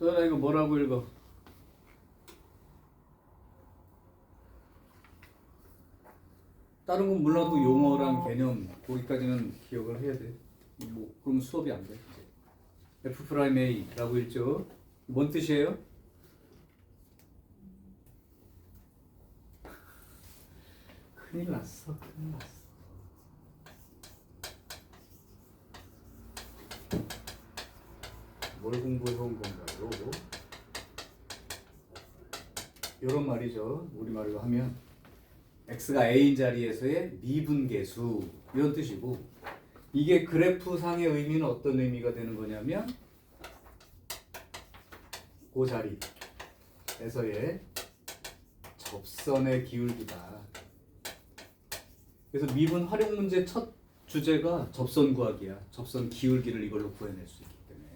너나 이거 뭐라고 읽어? 다른 건 몰라도 용어랑 개념 거기까지는 기억을 해야 돼. 뭐 그럼 수업이 안 돼. F 프라임 A라고 읽죠. 뭔 뜻이에요? 큰일 났어. 큰일 났어. 뭘 공부해 온 건가요? 이런 말이죠. 우리말로 하면 x가 a인 자리에서의 미분계수 이런 뜻이고, 이게 그래프 상의 의미는 어떤 의미가 되는 거냐면 그 자리에서의 접선의 기울기다. 그래서 미분 활용 문제 첫 주제가 접선 구하기야. 접선 기울기를 이걸로 구해낼 수 있기 때문에.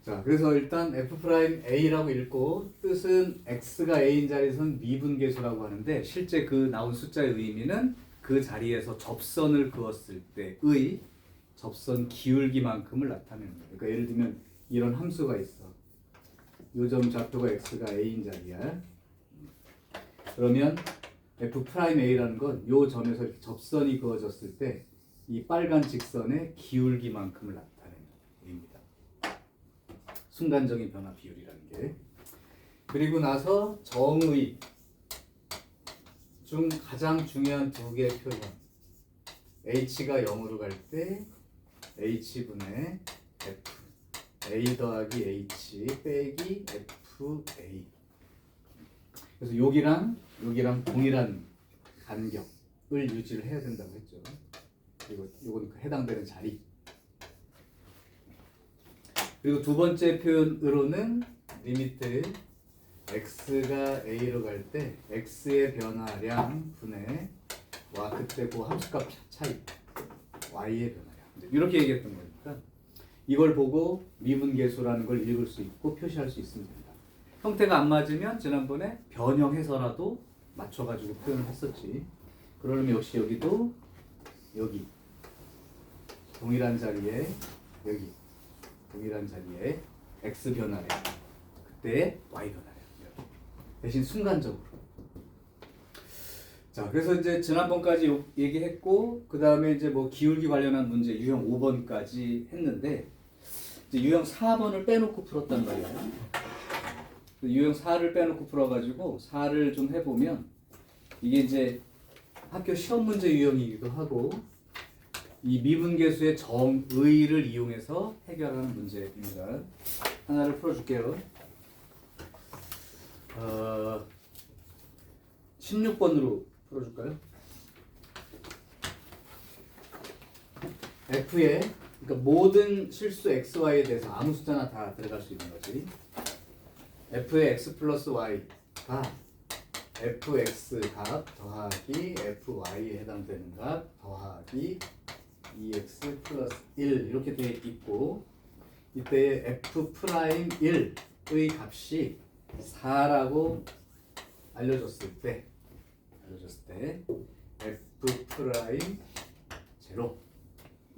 자, 그래서 일단 F'A라고 읽고, 뜻은 x가 a인 자리에서는 미분계수라고 하는데, 실제 그 나온 숫자의 의미는 그 자리에서 접선을 그었을 때의 접선 기울기만큼을 나타내는 거예요. 그러니까 예를 들면 이런 함수가 있어. 요점 좌표가 x가 a인 자리야. 그러면 F'A라는 건 요 점에서 이렇게 접선이 그어졌을 때 이 빨간 직선의 기울기만큼을 나타내는 의미입니다. 순간적인 변화 비율이라는 게. 그리고 나서 정의 중 가장 중요한 두 개의 표현. h가 0으로 갈 때 h분의 f a 더하기 h 빼기 fa. 그래서 여기랑 동일한 간격을 유지를 해야 된다고 했죠. 그리고 이건 해당되는 자리. 그리고 두 번째 표현으로는 리미트 x가 a로 갈 때 x의 변화량 분의 그때 그 함수값 차이 y의 변화량, 이렇게 얘기했던 거니까 이걸 보고 미분계수라는 걸 읽을 수 있고 표시할 수 있으면 됩니다. 형태가 안 맞으면 지난번에 변형해서라도 맞춰가지고 표현을 했었지. 그러면 역시 여기도 여기 동일한 자리에 여기 동일한 자리에 x 변화량, 그때 y 변화량, 대신 순간적으로. 자, 그래서 이제 지난번까지 얘기했고, 그 다음에 이제 뭐 기울기 관련한 문제 유형 5번까지 했는데, 이제 유형 4번을 빼놓고 풀었단 말이야. 유형 4를 빼놓고 풀어가지고 4를 좀 해보면, 이게 이제 학교 시험 문제 유형이기도 하고, 이 미분계수의 정의를 이용해서 해결하는 문제입니다. 하나를 풀어줄게요. 16번으로 풀어줄까요? F에, 그러니까 모든 실수 XY에 대해서 아무 숫자나 다 들어갈 수 있는 거지. F의 X 플러스 Y가 fx 값 더하기 fy에 해당되는 값 더하기 2x 플러스 1 이렇게 되어 있고, 이때 f'1의 값이 4라고 알려줬을 때 f'0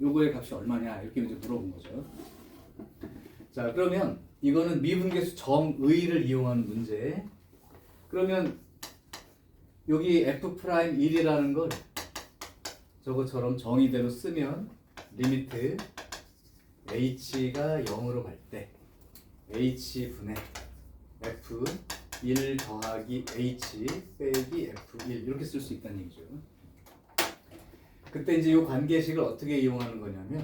요거의 값이 얼마냐 이렇게 이제 물어본 거죠. 자, 그러면 이거는 미분계수 정의를 이용하는 문제. 그러면 여기 f'1이라는 걸 저것처럼 정의대로 쓰면 리미트 h가 0으로 갈 때 h분의 f1 더하기 h 빼기 f1 이렇게 쓸 수 있다는 얘기죠. 그때 이제 이 관계식을 어떻게 이용하는 거냐면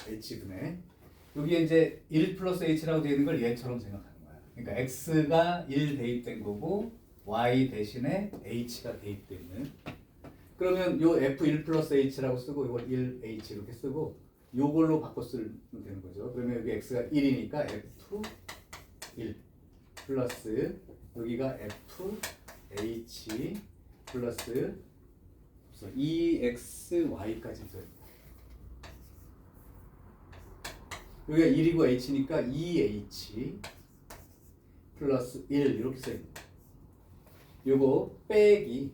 h분의 여기에 이제 1 플러스 h라고 되어 있는 걸 얘처럼 생각하는 거야. 그러니까 x가 1 대입된 거고 y 대신에 h가 대입되어 있는. 그러면 요 f1 플러스 h라고 쓰고 이걸 1h 이렇게 쓰고 요걸로 바꿔 쓰면 되는 거죠. 그러면 여기 x가 1이니까 f1 플러스 여기가 fh 플러스 2xy까지 들어요. 여기가 1이고 h니까 2h 플러스 1 이렇게 써있는 거예요. 요거 빼기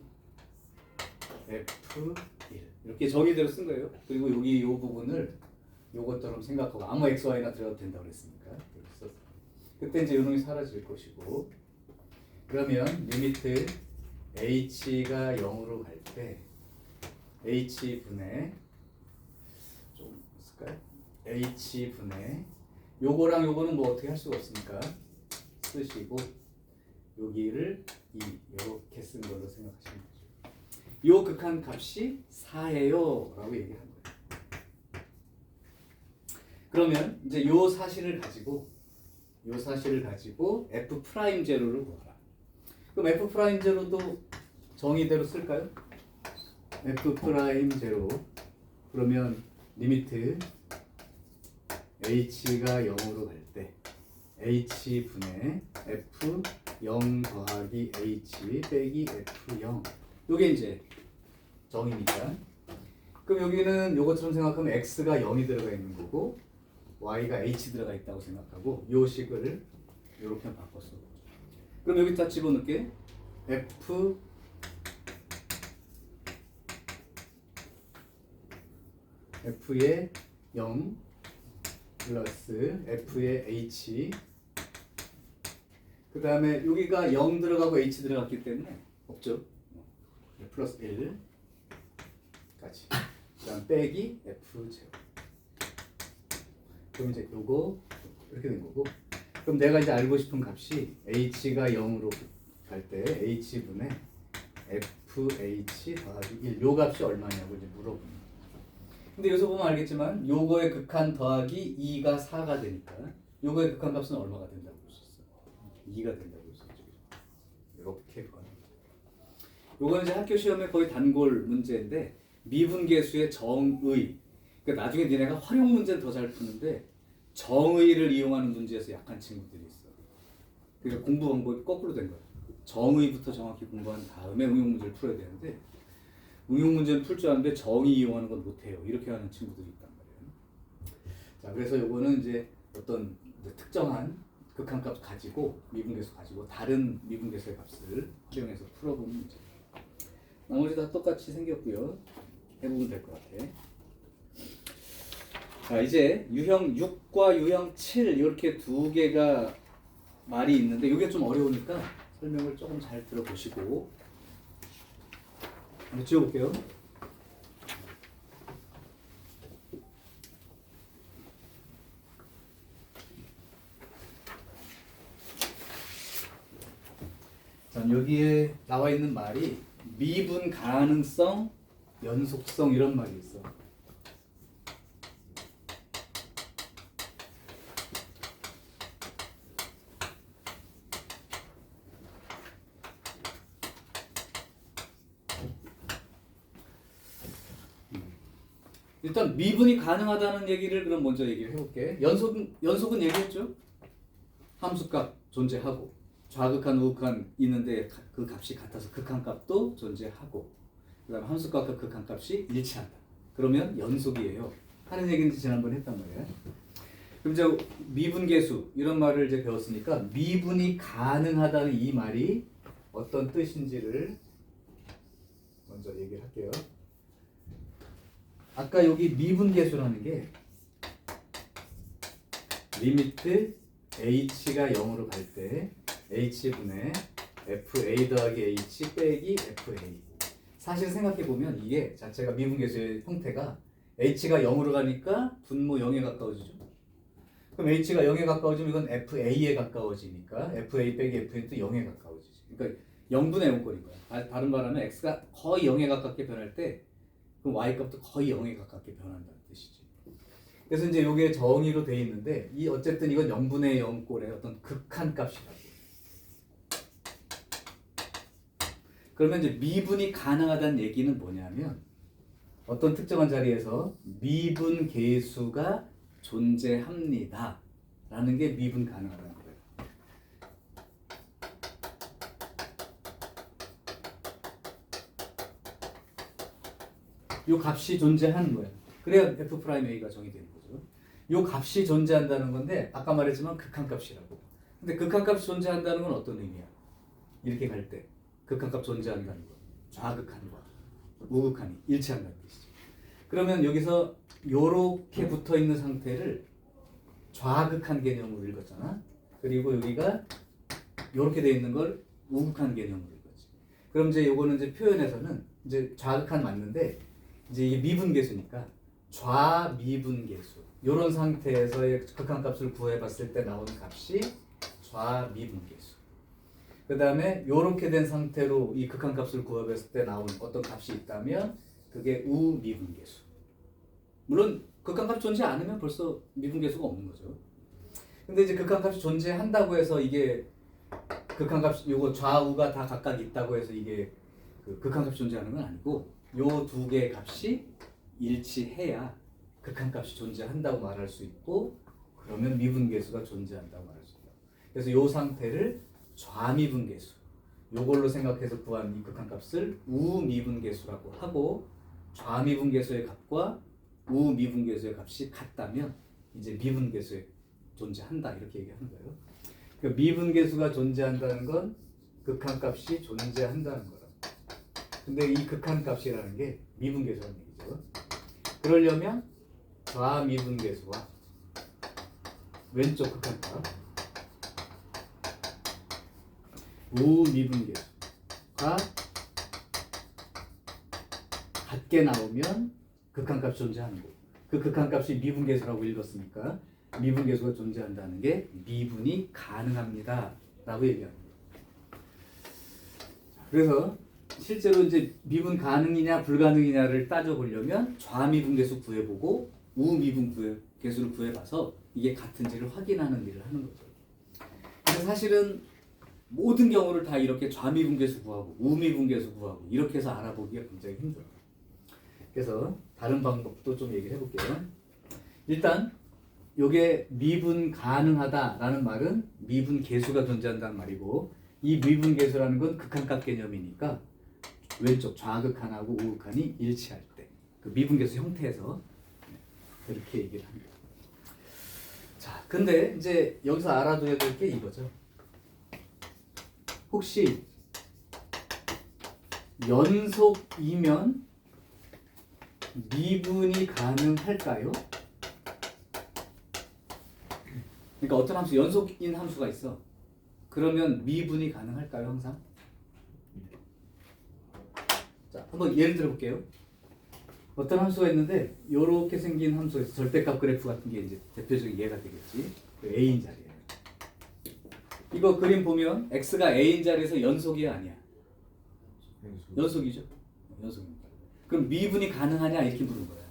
f1 이렇게 정의대로 쓴 거예요. 그리고 여기 요 부분을 요것처럼 생각하고 아무 x, y나 들어가도 된다고 그랬으니까 그래서 그때 이제 요놈이 사라질 것이고 그러면 리미트 h가 0으로 갈 때 h분의 좀 쓸까요? h분의 요거랑 요거는 뭐 어떻게 할 수가 없으니까 쓰시고 여기를 이렇게 쓴 걸로 생각하시면 되죠. 요 극한 값이 4예요 라고 얘기한 거예요. 그러면 이제 요 사실을 가지고 f 프라임 제로를 구하라. 그럼 f 프라임 제로도 정의대로 쓸까요? f 프라임 제로 그러면 리미트 h가 0으로 갈 때 h분의 f 0 더하기 h 빼기 f 0 요게 이제 정의니까 그럼 여기는 요것처럼 생각하면 x가 0이 들어가 있는 거고 y가 h 들어가 있다고 생각하고 요 식을 요렇게 바꿨어. 그럼 여기다 집어넣게 f의 0 플러스 f의 h 그 다음에 여기가 0 들어가고 h 들어갔기 때문에 없죠. 플러스 1까지 그 다음 빼기 f 제곱 그럼 이제 요거 이렇게 된 거고 그럼 내가 이제 알고 싶은 값이 h가 0으로 갈 때 h분의 fh 더하기 1 요 값이 얼마냐고 이제 물어보는 거예요. 근데 여기서 보면 알겠지만 요거의 극한 더하기 2가 4가 되니까 요거의 극한 값은 얼마가 된다고 볼 수 있어요? 2가 된다고 볼 수 있죠. 이렇게 구하는 거예요. 요거는 이제 학교 시험에 거의 단골 문제인데 미분계수의 정의 그러니까 나중에 니네가 활용 문제는 더 잘 푸는데 정의를 이용하는 문제에서 약한 친구들이 있어. 그러니까 공부 방법이 거꾸로 된 거야. 정의부터 정확히 공부한 다음에 응용 문제를 풀어야 되는데 응용 문제는 풀 줄 아는데 정의 이용하는 건 못해요. 이렇게 하는 친구들이 있단 말이에요. 자, 그래서 요거는 이제 어떤 특정한 극한값 가지고 미분계수 가지고 다른 미분계수의 값을 활용해서 풀어보는 문제. 나머지 다 똑같이 생겼고요. 해보면 될 것 같아. 자, 이제 유형 6과 유형 7 이렇게 두 개가 말이 있는데 이게 좀 어려우니까 설명을 조금 잘 들어보시고 한번 지워볼게요. 자, 여기에 나와 있는 말이 미분 가능성, 연속성 이런 말이 있어. 일단 미분이 가능하다는 얘기를 그럼 먼저 얘기를 해볼게. 연속은 얘기했죠. 함수값 존재하고 좌극한 우극한 있는데 그 값이 같아서 극한값도 존재하고 그다음 함수값과 극한값이 일치한다. 그러면 연속이에요. 하는 얘기는 지난번에 했단 말이야. 그럼 이제 미분계수 이런 말을 이제 배웠으니까 미분이 가능하다는 이 말이 어떤 뜻인지를 먼저 얘기를 할게요. 아까 여기 미분계수라는 게 리미트 h가 0으로 갈 때 h분의 fa 더하기 h 빼기 fa 사실 생각해보면 이게 자체가 미분계수의 형태가 h가 0으로 가니까 분모 0에 가까워지죠. 그럼 h가 0에 가까워지면 이건 fa에 가까워지니까 fa 빼기 f는 또 0에 가까워지지. 그러니까 0분의 0꼴인 거야. 다른 말하면 x가 거의 0에 가깝게 변할 때 그럼 y값도 거의 0에 가깝게 변한다는 뜻이지. 그래서 이제 이게 정의로 돼 있는데 이 어쨌든 이건 0분의 0꼴의 어떤 극한값이라고. 그러면 이제 미분이 가능하다는 얘기는 뭐냐면 어떤 특정한 자리에서 미분 계수가 존재합니다. 라는 게 미분 가능하다는 거예요. 요 값이 존재하는 거예요. 그래야 f'a가 정의되는 거죠. 요 값이 존재한다는 건데 아까 말했지만 극한값이라고. 근데 극한값이 존재한다는 건 어떤 의미야? 이렇게 갈 때 극한값 존재한다는 거. 좌극한과 우극한이 일치한다는 뜻이죠. 그러면 여기서 요렇게 붙어 있는 상태를 좌극한 개념으로 읽었잖아. 그리고 여기가 요렇게 돼 있는 걸 우극한 개념으로 읽었지. 그럼 이제 요거는 이제 표현에서는 이제 좌극한 맞는데 이제 이게 미분계수니까 좌미분계수. 요런 상태에서의 극한값을 구해봤을 때 나오는 값이 좌미분계수. 그 다음에 요렇게 된 상태로 이 극한값을 구해봤을 때 나오는 어떤 값이 있다면 그게 우미분계수. 물론 극한값이 존재 않으면 벌써 미분계수가 없는 거죠. 근데 이제 극한값이 존재한다고 해서 이게 극한값 요거 좌우가 다 각각 있다고 해서 이게 그 극한값이 존재하는 건 아니고 요 두 개의 값이 일치해야 극한값이 존재한다고 말할 수 있고 그러면 미분계수가 존재한다고 말할 수 있다. 그래서 요 상태를 좌미분계수 요걸로 생각해서 구한 이 극한값을 우미분계수라고 하고 좌미분계수의 값과 우미분계수의 값이 같다면 이제 미분계수에 존재한다 이렇게 얘기하는 거예요. 그러니까 미분계수가 존재한다는 건 극한값이 존재한다는 거라. 근데 이 극한값이라는 게 미분계수라는 얘기죠. 그러려면 좌미분계수와 왼쪽 극한값 우미분계수가 같게 나오면 극한값이 존재하는 거고 그 극한값이 미분계수라고 읽었으니까 미분계수가 존재한다는 게 미분이 가능합니다 라고 얘기합니다. 그래서 실제로 이제 미분 가능이냐 불가능이냐를 따져보려면 좌미분계수 구해보고 우미분계수를 구해봐서 이게 같은지를 확인하는 일을 하는 거죠. 근데 사실은 모든 경우를 다 이렇게 좌미분계수 구하고 우미분계수 구하고 이렇게 해서 알아보기가 굉장히 힘들어요. 그래서 다른 방법도 좀 얘기를 해볼게요. 일단 요게 미분 가능하다라는 말은 미분 계수가 존재한다는 말이고 이 미분 계수라는 건 극한값 개념이니까 왼쪽 좌극한하고 우극한이 일치할 때 그 미분 계수 형태에서 그렇게 얘기를 합니다. 자, 근데 이제 여기서 알아둬야 될 게 이거죠. 혹시 연속이면 미분이 가능할까요? 그러니까 어떤 함수, 연속인 함수가 있어. 그러면 미분이 가능할까요, 항상? 자, 한번 예를 들어 볼게요. 어떤 함수가 있는데 이렇게 생긴 함수에서 절대값 그래프 같은 게 이제 대표적인 예가 되겠지. 그 A인 자리에. 이거 그림 보면 x가 A인 자리에서 연속이야, 아니야? 연속이죠. 연속입니다. 그럼 미분이 가능하냐 이렇게 물은 거야.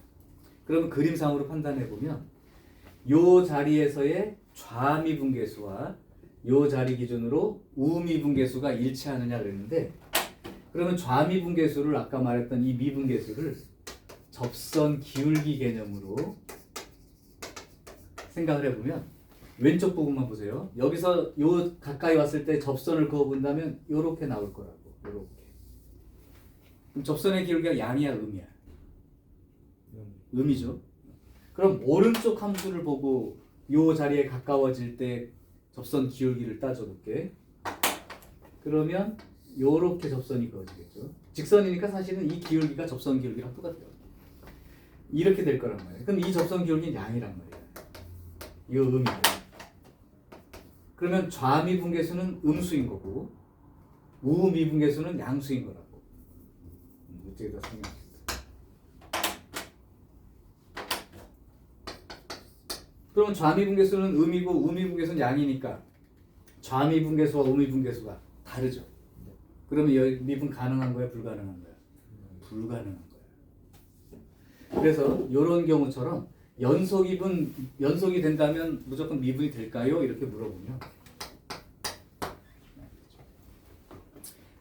그러면 그림상으로 판단해 보면 요 자리에서의 좌미분계수와 요 자리 기준으로 우미분계수가 일치하느냐 그랬는데 그러면 좌미분계수를 아까 말했던 이 미분계수를 접선 기울기 개념으로 생각을 해보면 왼쪽 부분만 보세요. 여기서 요 가까이 왔을 때 접선을 그어본다면 요렇게 나올 거라고. 요렇게. 그럼 접선의 기울기가 양이야, 음이야? 음이죠. 그럼 오른쪽 함수를 보고 요 자리에 가까워질 때 접선 기울기를 따져볼게. 그러면 요렇게 접선이 그어지겠죠. 직선이니까 사실은 이 기울기가 접선 기울기랑 똑같아요. 이렇게 될 거란 말이에요. 그럼 이 접선 기울기는 양이란 말이에요. 이 음이고. 그러면 좌미분계수는 음수인 거고 우미분계수는 양수인 거라고. 이쪽에다 설명합니다. 그러면 좌미분계수는 음이고 우미분계수는 양이니까 좌미분계수와 우미분계수가 다르죠. 그러면 여기 미분 가능한 거야, 불가능한 거야? 불가능한 거야. 그래서 이런 경우처럼 연속이 된다면 무조건 미분이 될까요? 이렇게 물어보면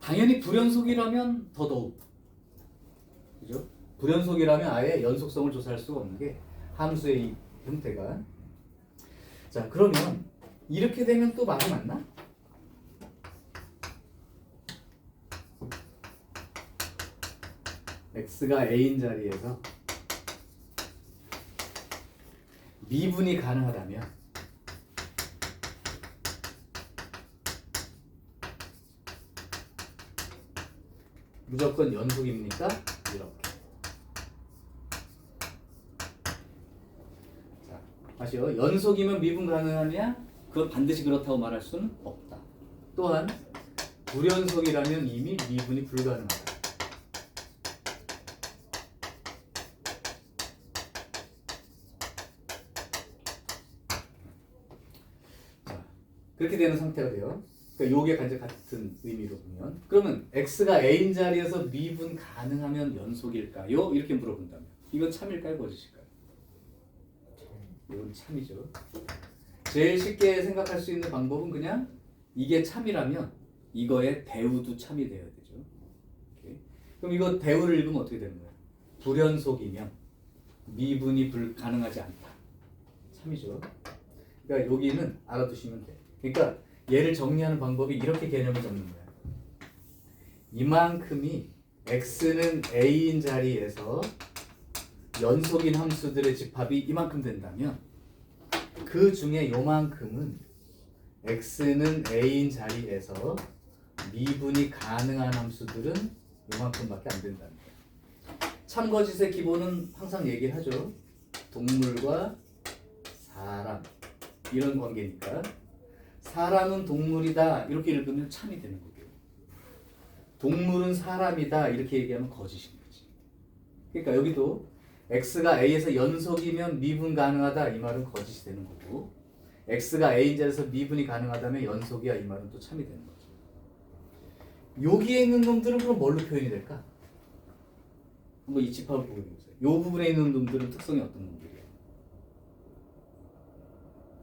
당연히 불연속이라면 더더욱, 그죠? 불연속이라면 아예 연속성을 조사할 수가 없는 게 함수의 이 형태가. 자, 그러면 이렇게 되면 또 말이 맞나? x가 a인 자리에서 미분이 가능하다면 무조건 연속입니까? 이렇게. 다시요. 연속이면 미분 가능하냐? 그건 반드시 그렇다고 말할 수는 없다. 또한 불연속이라면 이미 미분이 불가능하다. 자, 그렇게 되는 상태가 돼요. 그러니까 요게 같은 의미로 보면, 그러면 x가 a인 자리에서 미분 가능하면 연속일까요? 이렇게 물어본다면 이건 참일까요? 거짓일까요? 이건 참이죠. 제일 쉽게 생각할 수 있는 방법은 그냥 이게 참이라면 이거의 대우도 참이 되어야 되죠. 오케이. 그럼 이거 대우를 읽으면 어떻게 되는 거예요? 불연속이면 미분이 가능하지 않다. 참이죠. 그러니까 여기는 알아두시면 돼. 그러니까 얘를 정리하는 방법이 이렇게 개념을 잡는 거야. 이만큼이 x는 a인 자리에서 연속인 함수들의 집합이 이만큼 된다면 그 중에 요만큼은 x는 a인 자리에서 미분이 가능한 함수들은 요만큼밖에 안 된다는 거예요. 참거짓의 기본은 항상 얘기를 하죠. 동물과 사람 이런 관계니까 사람은 동물이다 이렇게 읽으면 참이 되는 거고요. 동물은 사람이다 이렇게 얘기하면 거짓인 거지. 그러니까 여기도 x가 a에서 연속이면 미분 가능하다 이 말은 거짓이 되는 거고 x가 a인 자리에서 미분이 가능하다면 연속이야 이 말은 또 참이 되는 거죠. 여기에 있는 놈들은 그럼 뭘로 표현이 될까? 한번 이 집합을 보게 해보세요. 이 부분에 있는 놈들은 특성이 어떤 놈들이에요?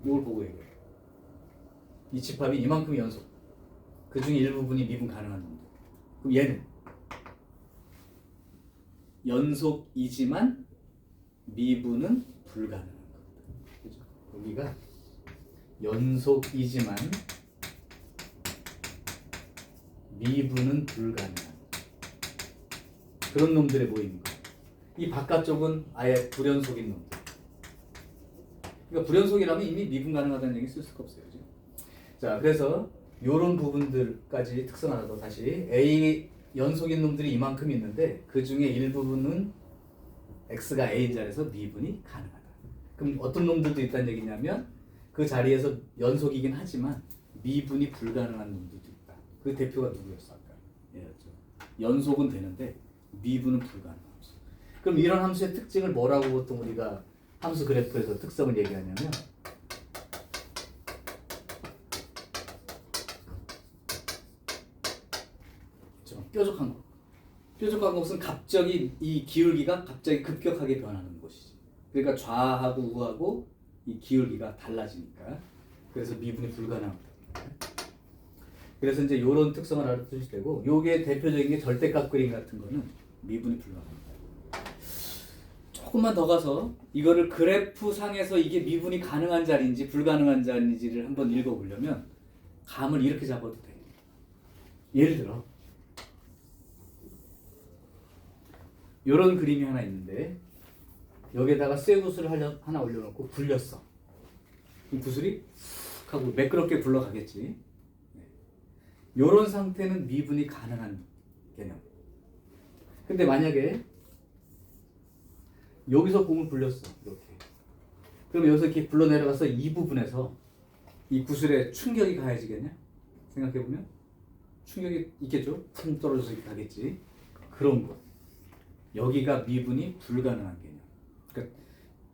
이걸 보고 얘기해요. 이 집합이 이만큼 연속 그 중에 일부분이 미분 가능한 놈들. 그럼 얘는 연속이지만 미분은 불가능한 겁니다. 그죠? 여기가 연속이지만 미분은 불가능한 그런 놈들의 모임입니다. 이 바깥쪽은 아예 불연속인 놈들. 그러니까 불연속이라면 이미 미분 가능하다는 얘기 쓸 수가 없어요. 그죠? 자, 그래서 이런 부분들까지 특성 하나 더 다시 A 연속인 놈들이 이만큼 있는데 그 중에 일부분은 x가 a인 자리에서 미분이 가능하다. 그럼 어떤 놈들도 있다는 얘기냐면 그 자리에서 연속이긴 하지만 미분이 불가능한 놈들도 있다. 그 대표가 누구였어 아까? 얘였죠. 연속은 되는데 미분은 불가능한 함수. 그럼 이런 함수의 특징을 뭐라고 보통 우리가 함수 그래프에서 특성을 얘기하냐면 뾰족한 것. 뾰족한 것은 갑자기 이 기울기가 갑자기 급격하게 변하는 것이지. 그러니까 좌하고 우하고 이 기울기가 달라지니까. 그래서 미분이 불가능하다. 그래서 이제 이런 특성을 알아두실 때고, 요게 대표적인 게 절대값 그림 같은 거는 미분이 불가능합니다. 조금만 더 가서 이거를 그래프 상에서 이게 미분이 가능한 자리인지 불가능한 자리인지를 한번 읽어보려면 감을 이렇게 잡아도 돼. 예를 들어 이런 그림이 하나 있는데 여기에다가 쇠구슬을 하나 올려놓고 굴렸어. 이 구슬이 훅 하고 매끄럽게 굴러가겠지. 이런 상태는 미분이 가능한 개념. 근데 만약에 여기서 공을 굴렸어. 이렇게. 그럼 여기서 이렇게 굴러 내려가서 이 부분에서 이 구슬에 충격이 가해지겠냐? 생각해보면 충격이 있겠죠? 퉁 떨어져서 이렇게 가겠지. 그런 거. 여기가 미분이 불가능한 개념. 그러니까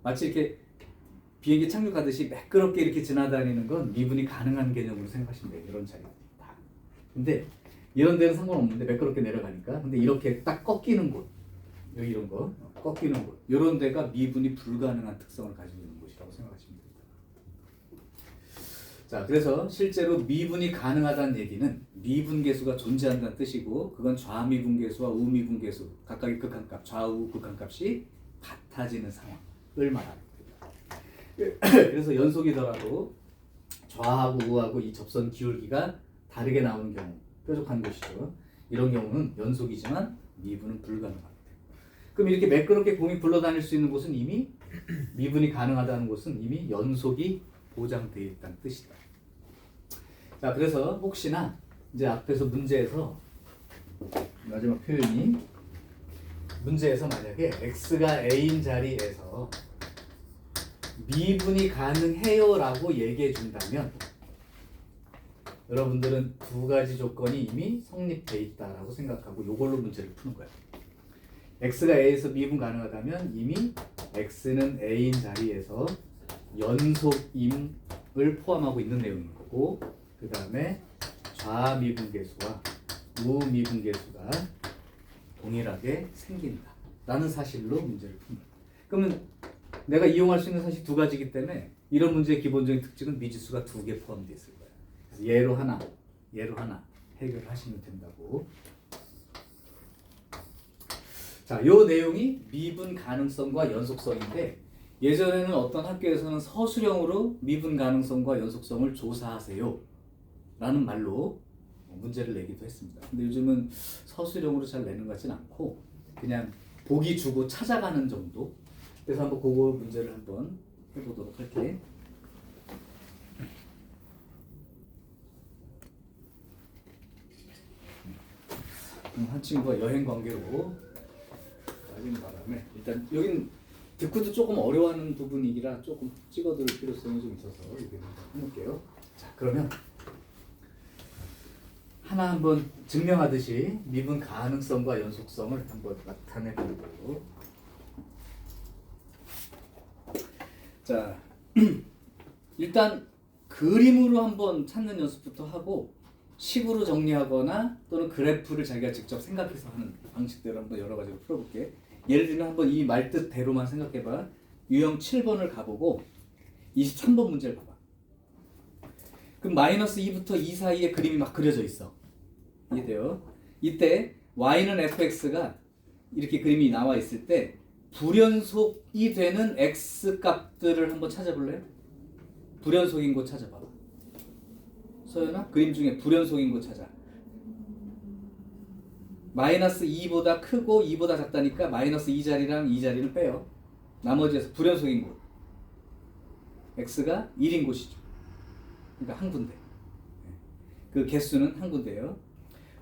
마치 이렇게 비행기 착륙하듯이 매끄럽게 이렇게 지나다니는 건 미분이 가능한 개념으로 생각하시면 돼요. 이런 자리다. 근데 이런 데는 상관없는데 매끄럽게 내려가니까. 근데 이렇게 딱 꺾이는 곳, 여기 이런 거 꺾이는 곳, 이런 데가 미분이 불가능한 특성을 가지고 있는 곳이라고 생각하시면 됩니다. 자, 그래서 실제로 미분이 가능하다는 얘기는 미분계수가 존재한다는 뜻이고, 그건 좌미분계수와 우미분계수 각각의 극한값, 좌우 극한값이 같아지는 상황을 말합니다. 그래서 연속이더라도 좌하고 우하고 이 접선 기울기가 다르게 나오는 경우, 뾰족한 곳이죠. 이런 경우는 연속이지만 미분은 불가능합니다. 그럼 이렇게 매끄럽게 공이 굴러다닐 수 있는 곳은 이미 미분이 가능하다는 곳은 이미 연속이 보장되어 있다는 뜻이다. 자, 그래서 혹시나 이제 앞에서 문제에서 마지막 표현이 문제에서 만약에 x가 a인 자리에서 미분이 가능해요라고 얘기해 준다면 여러분들은 두 가지 조건이 이미 성립돼 있다라고 생각하고 이걸로 문제를 푸는 거예요. x가 a에서 미분 가능하다면 이미 x는 a인 자리에서 연속임을 포함하고 있는 내용인 거고, 그 다음에 좌미분계수와 우미분계수가 동일하게 생긴다 라는 사실로 문제를 푼다. 그러면 내가 이용할 수 있는 사실 두 가지이기 때문에 이런 문제의 기본적인 특징은 미지수가 두 개 포함되어 있을 거예요. 그래서 얘로 하나 해결하시면 된다고. 자, 요 내용이 미분 가능성과 연속성인데, 예전에는 어떤 학교에서는 서술형으로 미분 가능성과 연속성을 조사하세요 라는 말로 문제를 내기도 했습니다. 근데 요즘은 서술형으로 잘 내는 것 같지는 않고 그냥 보기 주고 찾아가는 정도. 그래서 한번 그거 문제를 한번 해보도록 할게. 한 친구가 여행 관계로 빠진 바람에 일단 여긴 듣고도 조금 어려워하는 부분이라 조금 찍어둘 필요성이 좀 있어서 이렇게 해놓을게요. 자, 그러면 하나 한번 증명하듯이 미분 가능성과 연속성을 한번 나타내보는 걸로. 자, 일단 그림으로 한번 찾는 연습부터 하고 식으로 정리하거나 또는 그래프를 자기가 직접 생각해서 하는 방식대로 한번 여러 가지로 풀어볼게. 예를 들면 한번 이 말뜻대로만 생각해봐. 유형 7번을 가보고 23번 문제를 봐봐. 그럼 마이너스 2부터 2 사이에 그림이 막 그려져 있어. 이해돼요? 이때 y는 fx가 이렇게 그림이 나와 있을 때 불연속이 되는 x 값들을 한번 찾아볼래요? 불연속인 곳 찾아봐. 서연아, 그림 중에 불연속인 곳 찾아. 마이너스 2보다 크고 2보다 작다니까 마이너스 2 자리랑 2 자리를 빼요. 나머지에서 불연속인 곳. x가 1인 곳이죠. 그러니까 한 군데. 그 개수는 한 군데예요.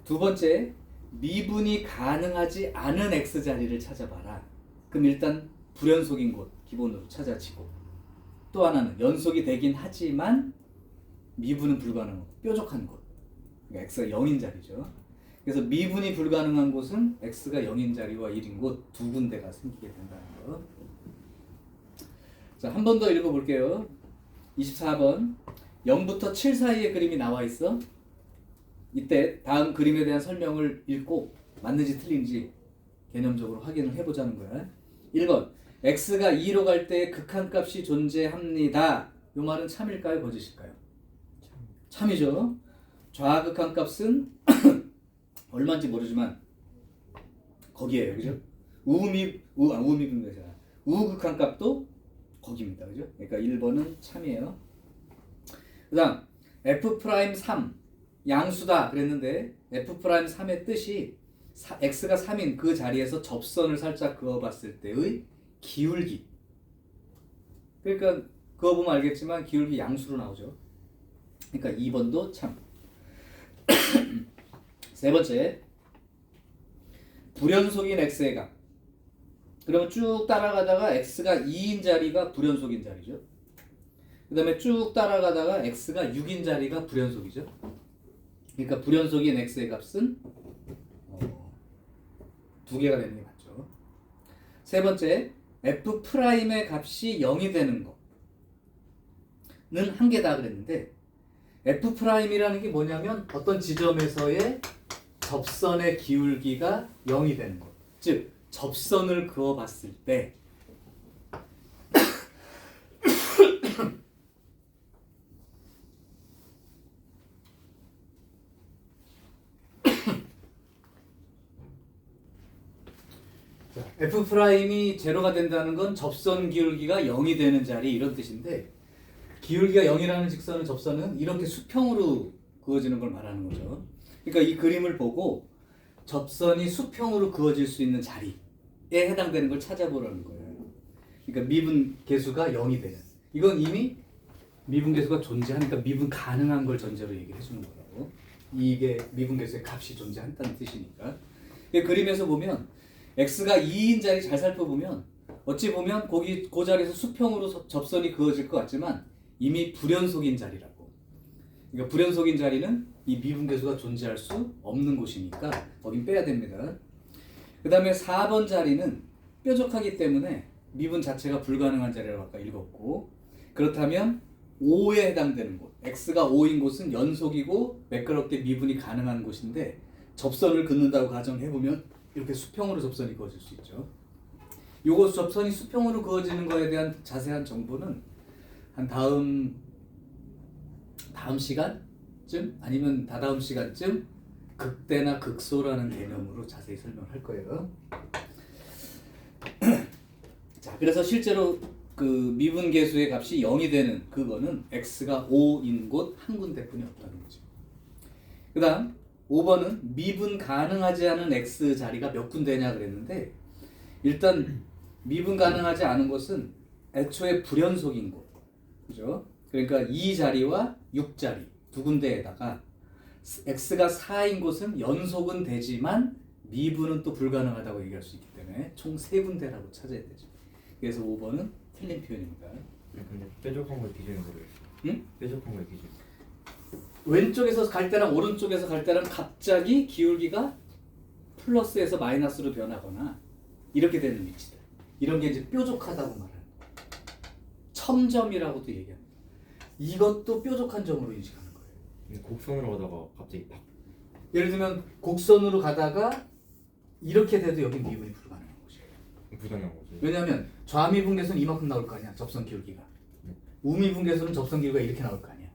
두 번째, 미분이 가능하지 않은 x 자리를 찾아봐라. 그럼 일단 불연속인 곳 기본으로 찾아지고, 또 하나는 연속이 되긴 하지만 미분은 불가능한 곳, 뾰족한 곳. 그러니까 x가 0인 자리죠. 그래서 미분이 불가능한 곳은 x가 0인 자리와 1인 곳 두 군데가 생기게 된다는 거. 자, 한 번 더 읽어볼게요. 24번 0부터 7 사이의 그림이 나와 있어. 이때 다음 그림에 대한 설명을 읽고 맞는지 틀린지 개념적으로 확인을 해보자는 거야. 1번 x가 2로 갈 때 극한값이 존재합니다. 이 말은 참일까요? 거짓일까요? 참이죠. 좌극한값은 얼마인지 모르지만 거기에요, 그죠? 우미분배잖아. 우극한값도 거기입니다, 그죠? 그러니까 1번은 참이에요. 그다음 f'3 양수다 그랬는데 f'3의 뜻이 x가 3인 그 자리에서 접선을 살짝 그어봤을 때의 기울기. 그러니까 그어보면 알겠지만 기울기 양수로 나오죠. 그러니까 2번도 참. 세 번째, 불연속인 x의 값. 그러면 쭉 따라가다가 x가 2인 자리가 불연속인 자리죠. 그 다음에 쭉 따라가다가 x가 6인 자리가 불연속이죠. 그러니까 불연속인 x의 값은 두 개가 되는 게 맞죠. 세 번째, f'의 값이 0이 되는 거는 한 개다 그랬는데, f'이라는 게 뭐냐면 어떤 지점에서의 접선의 기울기가 0이 되는 것. 즉 접선을 그어봤을 때 f'이 제로가 된다는 건 접선 기울기가 0이 되는 자리 이런 뜻인데, 기울기가 0이라는 직선의 접선은 이렇게 수평으로 그어지는 걸 말하는 거죠. 그러니까 이 그림을 보고 접선이 수평으로 그어질 수 있는 자리에 해당되는 걸 찾아보라는 거예요. 그러니까 미분 계수가 0이 되는. 이건 이미 미분 계수가 존재하니까 미분 가능한 걸 전제로 얘기를 해주는 거라고. 이게 미분 계수의 값이 존재한다는 뜻이니까. 그림에서 보면 x가 2인 자리 잘 살펴보면 어찌 보면 거기 그 자리에서 수평으로 접선이 그어질 것 같지만 이미 불연속인 자리라고. 그러니까 불연속인 자리는 이 미분계수가 존재할 수 없는 곳이니까 거긴 빼야 됩니다. 그 다음에 4번 자리는 뾰족하기 때문에 미분 자체가 불가능한 자리라고 아까 읽었고, 그렇다면 5에 해당되는 곳, x가 5인 곳은 연속이고 매끄럽게 미분이 가능한 곳인데 접선을 긋는다고 가정해보면 이렇게 수평으로 접선이 그어질 수 있죠. 요거 접선이 수평으로 그어지는 거에 대한 자세한 정보는 한 다음 시간쯤 아니면 다다음 시간쯤 극대나 극소라는 개념으로 자세히 설명할 거예요. 자, 그래서 실제로 그 미분계수의 값이 0이 되는 그거는 x가 5인 곳 한 군데뿐이 없다는 거죠. 그 다음 5번은 미분 가능하지 않은 x 자리가 몇 군데냐 그랬는데, 일단 미분 가능하지 않은 곳은 애초에 불연속인 곳, 그죠? 그러니까 2 자리와 6 자리 두 군데에다가 x가 4인 곳은 연속은 되지만 미분은 또 불가능하다고 얘기할 수 있기 때문에 총 3군데라고 찾아야 되죠. 그래서 5번은 틀린 표현입니다. 근데 뾰족한 걸 기준으로 모르겠어. 응? 뾰족한 걸 기준. 왼쪽에서 갈 때랑 오른쪽에서 갈 때랑 갑자기 기울기가 플러스에서 마이너스로 변하거나 이렇게 되는 위치들, 이런 게 이제 뾰족하다고 말하는 거예요. 첨점이라고도 얘기합니다. 이것도 뾰족한 점으로 인식하는 거예요. 근데 곡선으로 가다가 갑자기 팍. 예를 들면 곡선으로 가다가 이렇게 돼도 여기 미분이 불가능한 곳이에요. 불가능한 거지. 왜냐하면 좌미분계수는 이만큼 나올 거 아니야, 접선 기울기가. 우미분계수는 접선 기울기가 이렇게 나올 거 아니야.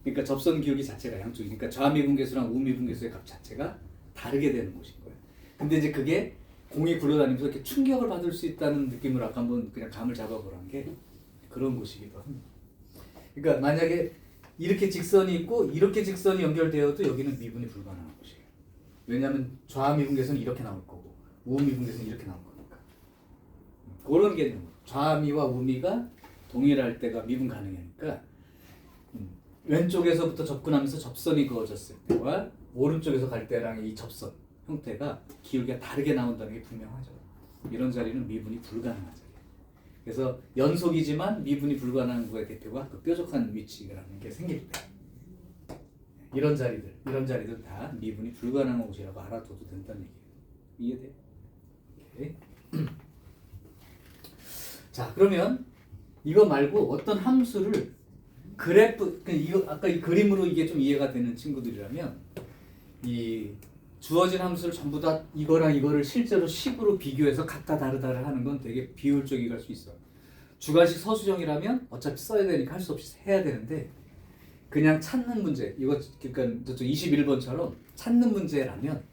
그러니까 접선 기울기 자체가 양쪽이니까 좌미분계수랑 우미분계수의 값 자체가 다르게 되는 곳인 거예요. 근데 이제 그게 공이 굴러다니면서 이렇게 충격을 받을 수 있다는 느낌으로 아까 한번 그냥 감을 잡아보라는 게 그런 곳이기도 합니다. 그러니까 만약에 이렇게 직선이 있고 이렇게 직선이 연결되어도 여기는 미분이 불가능한 곳이에요. 왜냐하면 좌미분계수는 이렇게 나올 거고 우미분계수는 이렇게 나올 거니까. 그런 개념으로 좌미와 우미가 동일할 때가 미분 가능하니까 왼쪽에서부터 접근하면서 접선이 그어졌을 때와 오른쪽에서 갈 때랑 이 접선 형태가 기울기가 다르게 나온다는 게 분명하죠. 이런 자리는 미분이 불가능한 자리예요. 그래서 연속이지만 미분이 불가능한 거의 대표가 그 뾰족한 위치라는 게 생길 때 이런 자리들 다 미분이 불가능한 곳이라고 알아둬도 된다는 얘기예요. 이해돼? 오케이. 자, 그러면 이거 말고 어떤 함수를 그래프, 이거 아까 이 그림으로 이게 좀 이해가 되는 친구들이라면 이 주어진 함수를 전부 다 이거랑 이거를 실제로 식으로 비교해서 같다 다르다를 하는 건 되게 비효율적이 갈 수 있어. 주관식 서술형이라면 어차피 써야 되니까 할 수 없이 해야 되는데, 그냥 찾는 문제, 이거 그러니까 저쪽 21번처럼 찾는 문제라면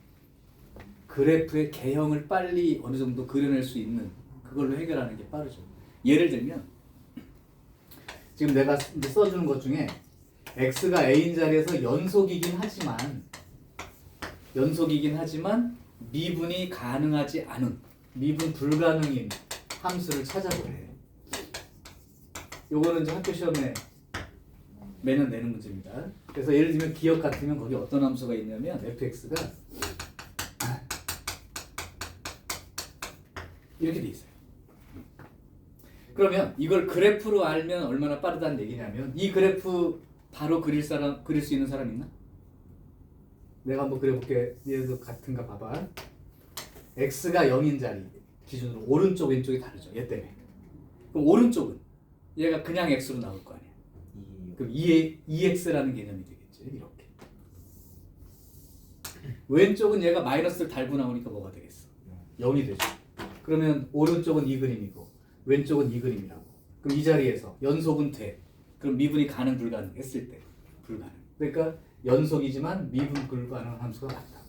그래프의 개형을 빨리 어느 정도 그려낼 수 있는 그걸로 해결하는 게 빠르죠. 예를 들면 지금 내가 이제 써주는 것 중에 x가 a인 자리에서 연속이긴 하지만 미분이 가능하지 않은, 미분 불가능인 함수를 찾아보래. 요거는 이제 학교 시험에 매년 내는 문제입니다. 그래서 예를 들면 기억 같으면 거기 어떤 함수가 있냐면 fx가 이렇게 돼 있어요. 그러면 이걸 그래프로 알면 얼마나 빠르다는 얘기냐면, 이 그래프 바로 그릴 수 있는 사람 있나? 내가 한번 그려볼게. 얘도 같은가 봐봐. x가 0인 자리 기준으로 오른쪽 왼쪽이 다르죠. 얘 때문에. 그럼 오른쪽은 얘가 그냥 x로 나올 거 아니야. 그럼 2x라는 개념이 되겠지. 이렇게. 왼쪽은 얘가 마이너스를 달고 나오니까 뭐가 되겠어? 0이 되죠. 그러면 오른쪽은 이 그림이고 왼쪽은 이 그림이라고. 그럼 이 자리에서 연속은 돼. 그럼 미분이 가능 불가능 했을 때 불가능. 그러니까 연속이지만 미분 불가능한 함수가 맞다.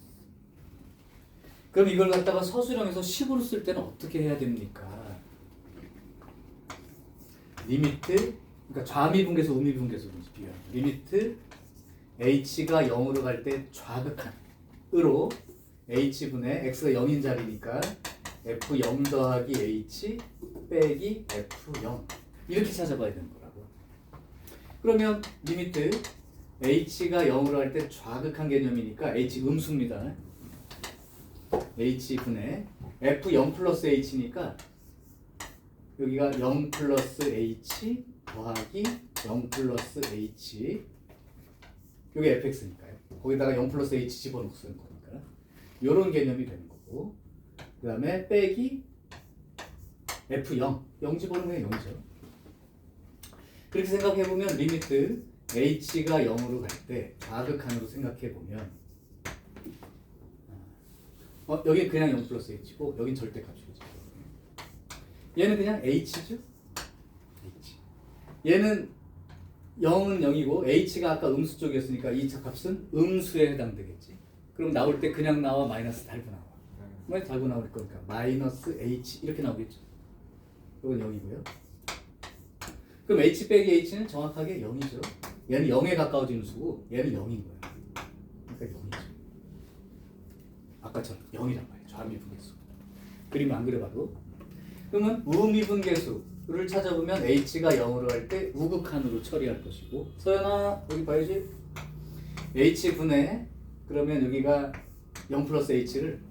그럼 이걸 갖다가 서술형에서 식으로 쓸 때는 어떻게 해야 됩니까? 리미트, 그러니까 좌미분계수 우미분계수로 비교합니다. 리미트 h가 0으로 갈 때 좌극한으로 h분의 x가 0인 자리니까 f0 더하기 h 빼기 f0 이렇게 찾아봐야 되는 거라고. 그러면 리미트 h가 0으로 할 때 좌극한 개념이니까 h 음수입니다. h분의 f0 플러스 h니까 여기가 0 플러스 h 더하기 0 플러스 h 이게 fx니까요. 거기다가 0 플러스 h 집어넣고 쓰는 거니까 이런 개념이 되는 거고 그 다음에 빼기 f0 0 집어넣으면 0이죠. 그렇게 생각해보면 리미트 h가 0으로 갈 때 좌극한으로 생각해보면 여기 그냥 0 플러스 h고 여긴 절대값이죠. 얘는 그냥 h죠. h. 얘는 0은 0이고 h가 아까 음수 쪽이었으니까 이 값은 음수에 해당되겠지. 그럼 나올 때 그냥 나와 마이너스 달고 나와. 왜 달고 나올 거니까 마이너스 h 이렇게 나오겠죠. 이건 0이고요. 그럼 h 빼기 h는 정확하게 0이죠. 얘는 0에 가까워지는 수고 얘는 0인 거예요. 그러니까 0이죠. 아까처럼 0이란 말이에요. 좌미분계수. 그림을 안 그려봐도. 그러면 우미분계수를 찾아보면 h가 0으로 할 때 우극한으로 처리할 것이고 서연아 여기 봐야지. h분의 그러면 여기가 0 플러스 h를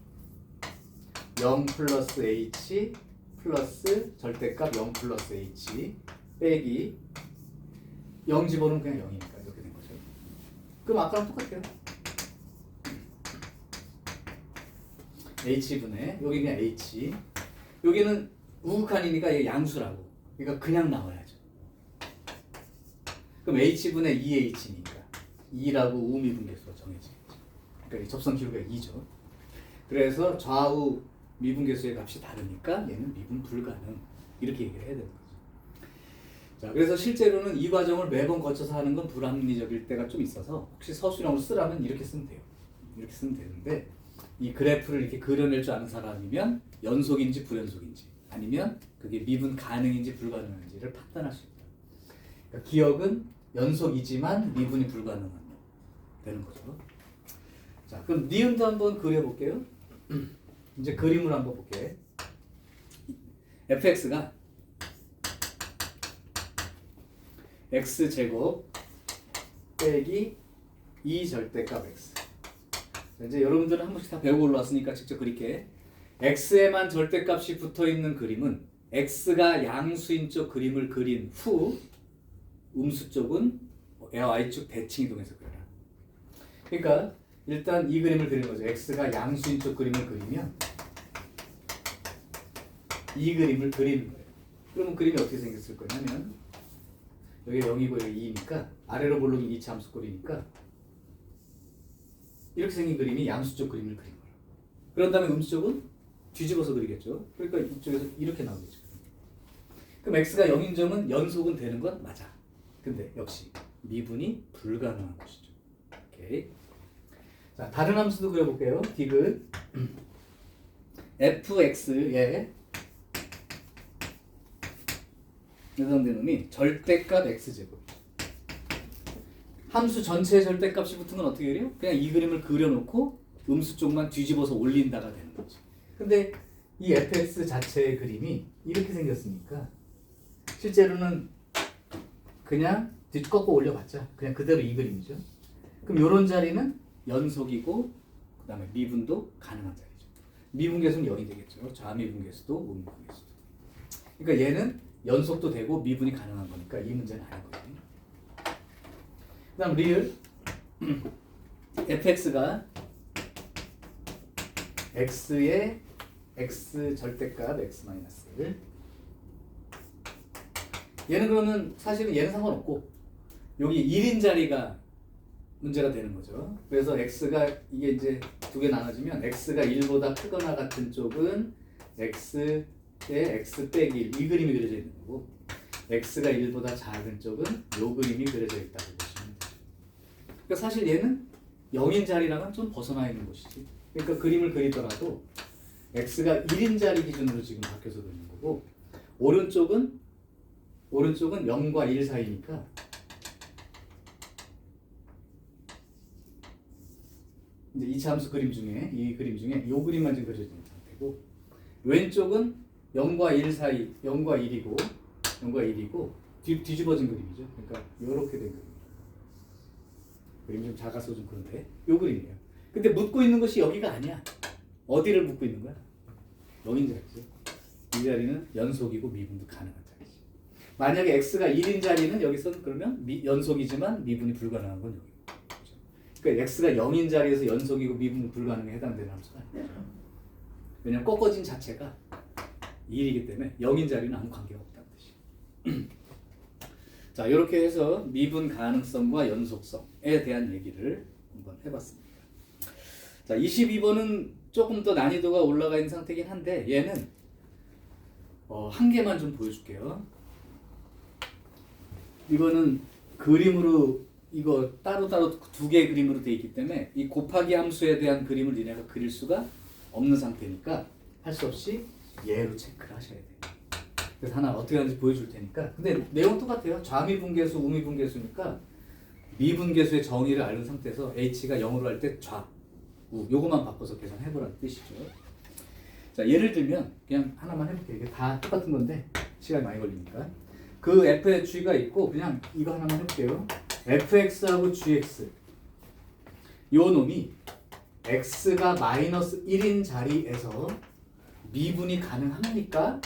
0 플러스 h 플러스 절대값 0 플러스 h 빼기 0 집어넣으면 그냥 0이니까 이렇게 된 거죠. 그럼 아까랑 똑같아요. h분의 여기 그냥 h 여기는 우극한이니까 얘 양수라고 그러니까 그냥 나와야죠. 그럼 h분의 2h니까 2라고 우미분계수가 정해지겠죠. 그러니까 이 접선 기울기가 2죠. 그래서 좌우 미분계수의 값이 다르니까 얘는 미분 불가능 이렇게 얘기를 해야 되는 거죠. 자, 그래서 실제로는 이 과정을 매번 거쳐서 하는 건 불합리적일 때가 좀 있어서 혹시 서술형으로 쓰라면 이렇게 쓰면 돼요. 이렇게 쓰면 되는데 이 그래프를 이렇게 그려낼 줄 아는 사람이면 연속인지 불연속인지 아니면 그게 미분 가능인지 불가능한지를 판단할 수 있다. 그러니까 기억은 연속이지만 미분이 불가능한 되는 거죠. 자, 그럼 니은도 한번 그려볼게요. 이제 그림을 한번 볼게. fx가 x제곱 빼기 2절대값 x. 자, 이제 여러분들은 한 번씩 다 배우고 올라왔으니까 직접 그릴게. x에만 절대값이 붙어있는 그림은 x가 양수인 쪽 그림을 그린 후 음수 쪽은 y축 대칭 이동해서 그려라. 그러니까 일단 이 그림을 그리는 거죠. x가 양수인 쪽 그림을 그리면 이 그림을 그리는 거예요. 그러면 그림이 어떻게 생겼을 거냐면 여기가 0이고 여기 2니까 아래로 볼록이 2차 함수꼴이니까 이렇게 생긴 그림이 양수 쪽 그림을 그린 거예요. 그런 다음에 음수 쪽은 뒤집어서 그리겠죠. 그러니까 이쪽에서 이렇게 나오겠죠. 그럼 x가 0인 점은 연속은 되는 건 맞아. 근데 역시 미분이 불가능한 것이죠. 오케이. 자, 다른 함수도 그려볼게요. 디귿 fx에 예상된 놈이 절대값 x제곱. 함수 전체의 절대값이 붙은 건 어떻게 그래요? 그냥 이 그림을 그려놓고 음수 쪽만 뒤집어서 올린다가 되는 거지. 근데 이 fx 자체의 그림이 이렇게 생겼으니까 실제로는 그냥 꺾어 올려봤자 그냥 그대로 이 그림이죠. 그럼 이런 자리는 연속이고 그 다음에 미분도 가능한 자리죠. 미분계수는 0이 되겠죠. 좌미분계수도 우미분계수도. 그러니까 얘는 연속도 되고 미분이 가능한 거니까 이 문제는 아닌 거지. 그 다음 리을 fx가 x의 x 절대값 x 마이너스를 얘는 그러면 사실은 얘는 상관없고 여기 1인 자리가 문제가 되는 거죠. 그래서 x가 이게 이제 두 개 나눠지면 x가 1보다 크거나 같은 쪽은 x의 x 빼기 1 이 그림이 그려져 있는 거고 x가 1보다 작은 쪽은 요 그림이 그려져 있다고 보시면 되죠. 그러니까 사실 얘는 0인 자리랑은 좀 벗어나 있는 곳이지. 그러니까 그림을 그리더라도 x가 1인 자리 기준으로 지금 바뀌어서 그리는 거고 오른쪽은 0과 1 사이니까 이제 2차 함수 그림 중에 이 그림만 지금 그려져 있는 상태고 왼쪽은 0과 1 사이 0과 1이고 뒤집어진 그림이죠. 그러니까 이렇게 된 그림. 그림이 좀 작아서 좀 그런데 요 그림이에요. 근데 묻고 있는 것이 여기가 아니야. 어디를 묻고 있는 거야? 0인 자리죠. 이 자리는 연속이고 미분도 가능한 자리지. 만약에 x가 1인 자리는 여기서는 그러면 연속이지만 미분이 불가능한 건 여기고. 그죠? 그러니까 x가 0인 자리에서 연속이고 미분 불가능에 해당되는 함수가 아니죠. 왜냐면 꺾어진 자체가 1이기 때문에 0인 자리는 아무 관계가 없다는 뜻이에요. 자, 이렇게 해서 미분 가능성과 연속성에 대한 얘기를 한번 해봤습니다. 자, 22번은 조금 더 난이도가 올라가 있는 상태긴 한데 얘는 한 개만 좀 보여줄게요. 이거는 그림으로 이거 따로따로 두 개의 그림으로 돼 있기 때문에 이 곱하기 함수에 대한 그림을 니네가 그릴 수가 없는 상태니까 할 수 없이 얘로 체크를 하셔야 돼요. 그래서 하나 어떻게 하는지 보여줄 테니까. 근데 내용 똑같아요. 좌미분계수, 우미분계수니까 미분계수의 정의를 알는 상태에서 h가 0으로 할 때 좌, 우 요거만 바꿔서 계산해보라는 뜻이죠. 자, 예를 들면 그냥 하나만 해볼게요. 이게 다 똑같은 건데 시간이 많이 걸리니까. 그 f의 g가 있고 그냥 이거 하나만 해볼게요. fx하고 gx 요 놈이 x가 마이너스 1인 자리에서 미분이 가능합니까?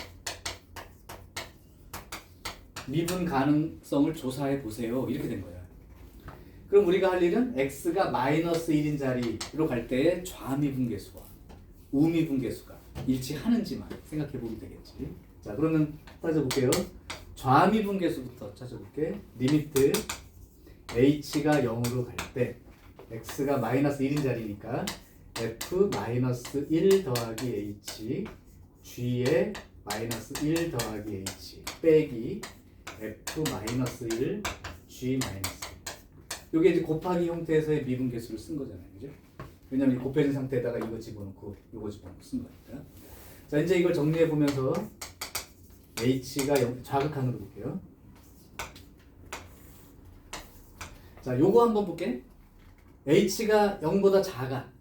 미분 가능성을 조사해 보세요. 이렇게 된 거야. 그럼 우리가 할 일은 x가 마이너스 1인 자리로 갈 때의 좌미분계수와 우미분계수가 일치하는지만 생각해 보면 되겠지. 자, 그러면 따져볼게요. 좌미분계수부터 찾아볼게. 리미트 h가 0으로 갈 때 x가 마이너스 1인 자리니까 f 마이너스 1 더하기 h g의 마이너스 1 더하기 h 빼기 f 마이너스 1 g 마이너스 1. 이게 이제 곱하기 형태에서의 미분계수를 쓴 거잖아요, 그죠? 왜냐면 곱해진 상태에다가 이거 집어넣고 이거 집어넣고 쓴 거니까. 자, 이제 이걸 정리해 보면서 h가 0, 좌극한으로 볼게요. 자, 요거 한번 볼게. h가 0보다 작아.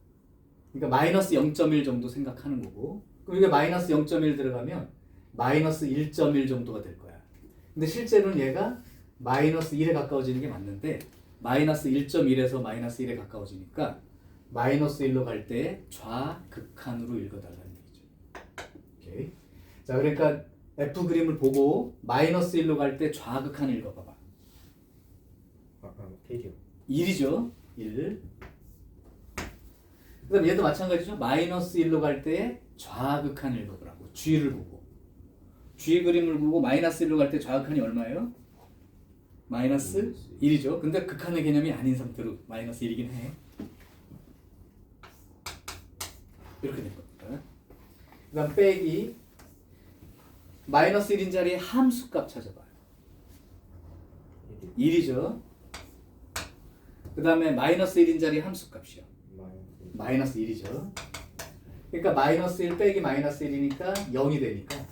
그러니까 마이너스 0.1 정도 생각하는 거고. 그럼 이게 마이너스 0.1 들어가면 마이너스 1.1 정도가 될 거야. 근데 실제로는 얘가 마이너스 1에 가까워지는 게 맞는데 마이너스 1.1에서 마이너스 1에 가까워지니까 마이너스 1로 갈 때 좌극한으로 읽어달라는 얘기죠. 오케이. 자, 그러니까 F 그림을 보고 마이너스 1로 갈 때 좌극한 읽어봐봐. 페이지요. 1이죠. 1. 그 다음 얘도 마찬가지죠. 마이너스 1로 갈 때 좌극한 읽어보라고. G를 보고. G 그림을 보고 마이너스 1로 갈 때 좌극한이 얼마예요? 마이너스 1이죠. 근데 극한의 개념이 아닌 상태로 마이너스 1이긴 해. 이렇게 된 겁니다. 그 다음 빼기 마이너스 1인 자리에 함수값 찾아봐요. 1이죠. 그 다음에 마이너스 1인 자리 함수값이요. 마이너스 1이죠. 그러니까 마이너스 1 빼기 마이너스 1이니까 0이 되니까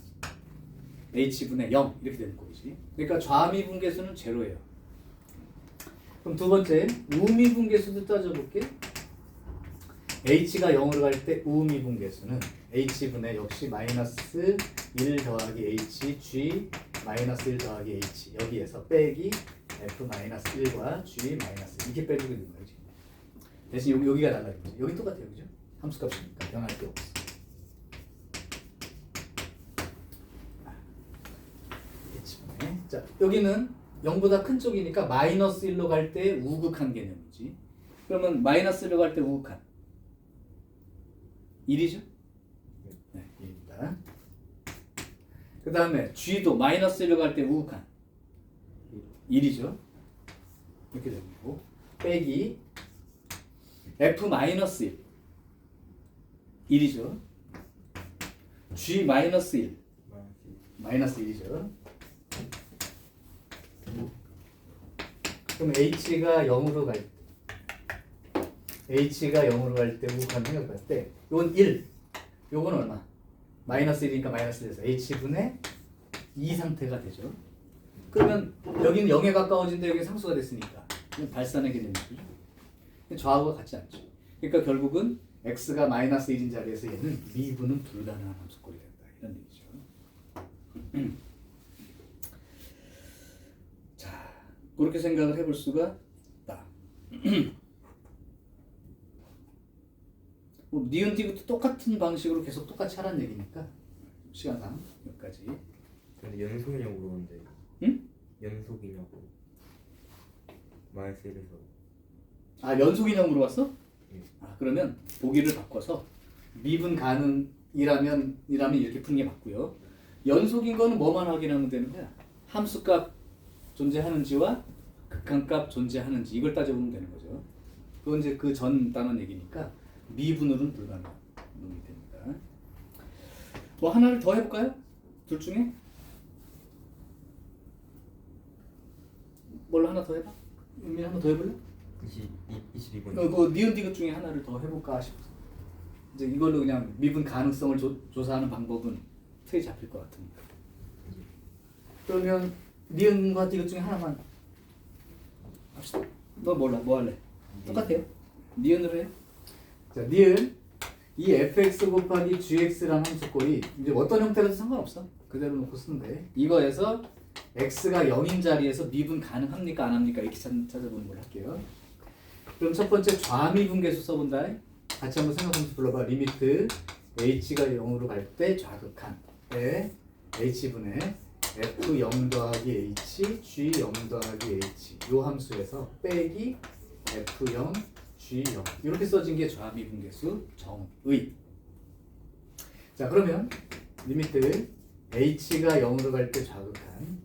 h분의 0 이렇게 되는 거지. 그러니까 좌미분계수는 제로예요. 그럼 두 번째 우미분계수도 따져볼게. h가 0으로 갈 때 우미분계수는 h분의 역시 마이너스 1 더하기 h g 마이너스 1 더하기 h 여기에서 빼기 f 마이너스 1과 g 마이너스 이렇게 빼주고 있는 거지. 대신 여기가 달라진 거지. 여기 똑같아요, 그죠? 함수값이니까 변할 게 없어. h분의 자 여기는 0보다 큰 쪽이니까 마이너스 1로 갈 때 우극한 개념이지. 그러면 마이너스 1로 갈 때 우극한 1이죠? 네, 1입니다. 그 다음에 g도 마이너스 1로 갈 때 우극한 1이죠. 이렇게 되는 거고 빼기 f 마이너스 1 1이죠. g 마이너스 1 마이너스 1이죠. 그럼 h가 0으로 갈 때 h가 0으로 갈 때 우극한 생각할 때 이건 1 요건 얼마? 마이너스 1이니까 마이너스 1에서 h분의 2 상태가 되죠. 그러면 여기는 0에 가까워진데 여기 상수가 됐으니까 발산의 개념이죠. 좌우가 같지 않죠. 그러니까 결국은 x가 마이너스 1인 자리에서 얘는 미분은 불가능한 함수꼴이 된다 이런 얘기죠. 자, 그렇게 생각을 해볼 수가 있다. 뭐 니은 띄고도 똑같은 방식으로 계속 똑같이 하라는 얘기니까 시간상 여기까지. 근데 연속이냐고 물어봤는데. 응? 연속이냐고. 마이너스 1에서. 아 연속이냐고 물어봤어? 예. 아 그러면 보기를 바꿔서 미분 가능이라면 이렇게 푸는 게 맞고요. 연속인 거는 뭐만 확인하면 되는 거야? 함수값 존재하는지와 극한값 존재하는지 이걸 따져보면 되는 거죠. 그건 이제 그 전 단원 얘기니까 미분으로는 불가능이 됩니다. 뭐 하나를 더 해볼까요? 둘 중에? 뭘로 하나 더 해봐? 윤민 한번 더 해볼래? 22번. 그 니은 디귿 중에 하나를 더 해볼까 싶어서 이제 이걸로 그냥 미분 가능성을 조사하는 방법은 틀이 잡힐 것 같으니까. 그러면 니은과 디귿 중에 하나만 합시다. 너 몰라 뭐 할래? 똑같아요. 니은으로 해. 자 니은 이 fx 곱하기 gx라는 함수꼴이 이제 어떤 형태라도 상관없어. 그대로 놓고 쓰면 돼. 이거에서 x가 0인 자리에서 미분 가능합니까 안 합니까 이렇게 찾아보는 걸 할게요. 그럼 첫 번째 좌미분계수 써본다. 같이 한번 생각하면서 불러봐. 리미트 h가 0으로 갈 때 좌극한에 h분의 f0 더하기 h, g0 더하기 h 요 함수에서 빼기 f0, g0 이렇게 써진 게 좌미분계수 정의. 자 그러면 리미트 h가 0으로 갈 때 좌극한.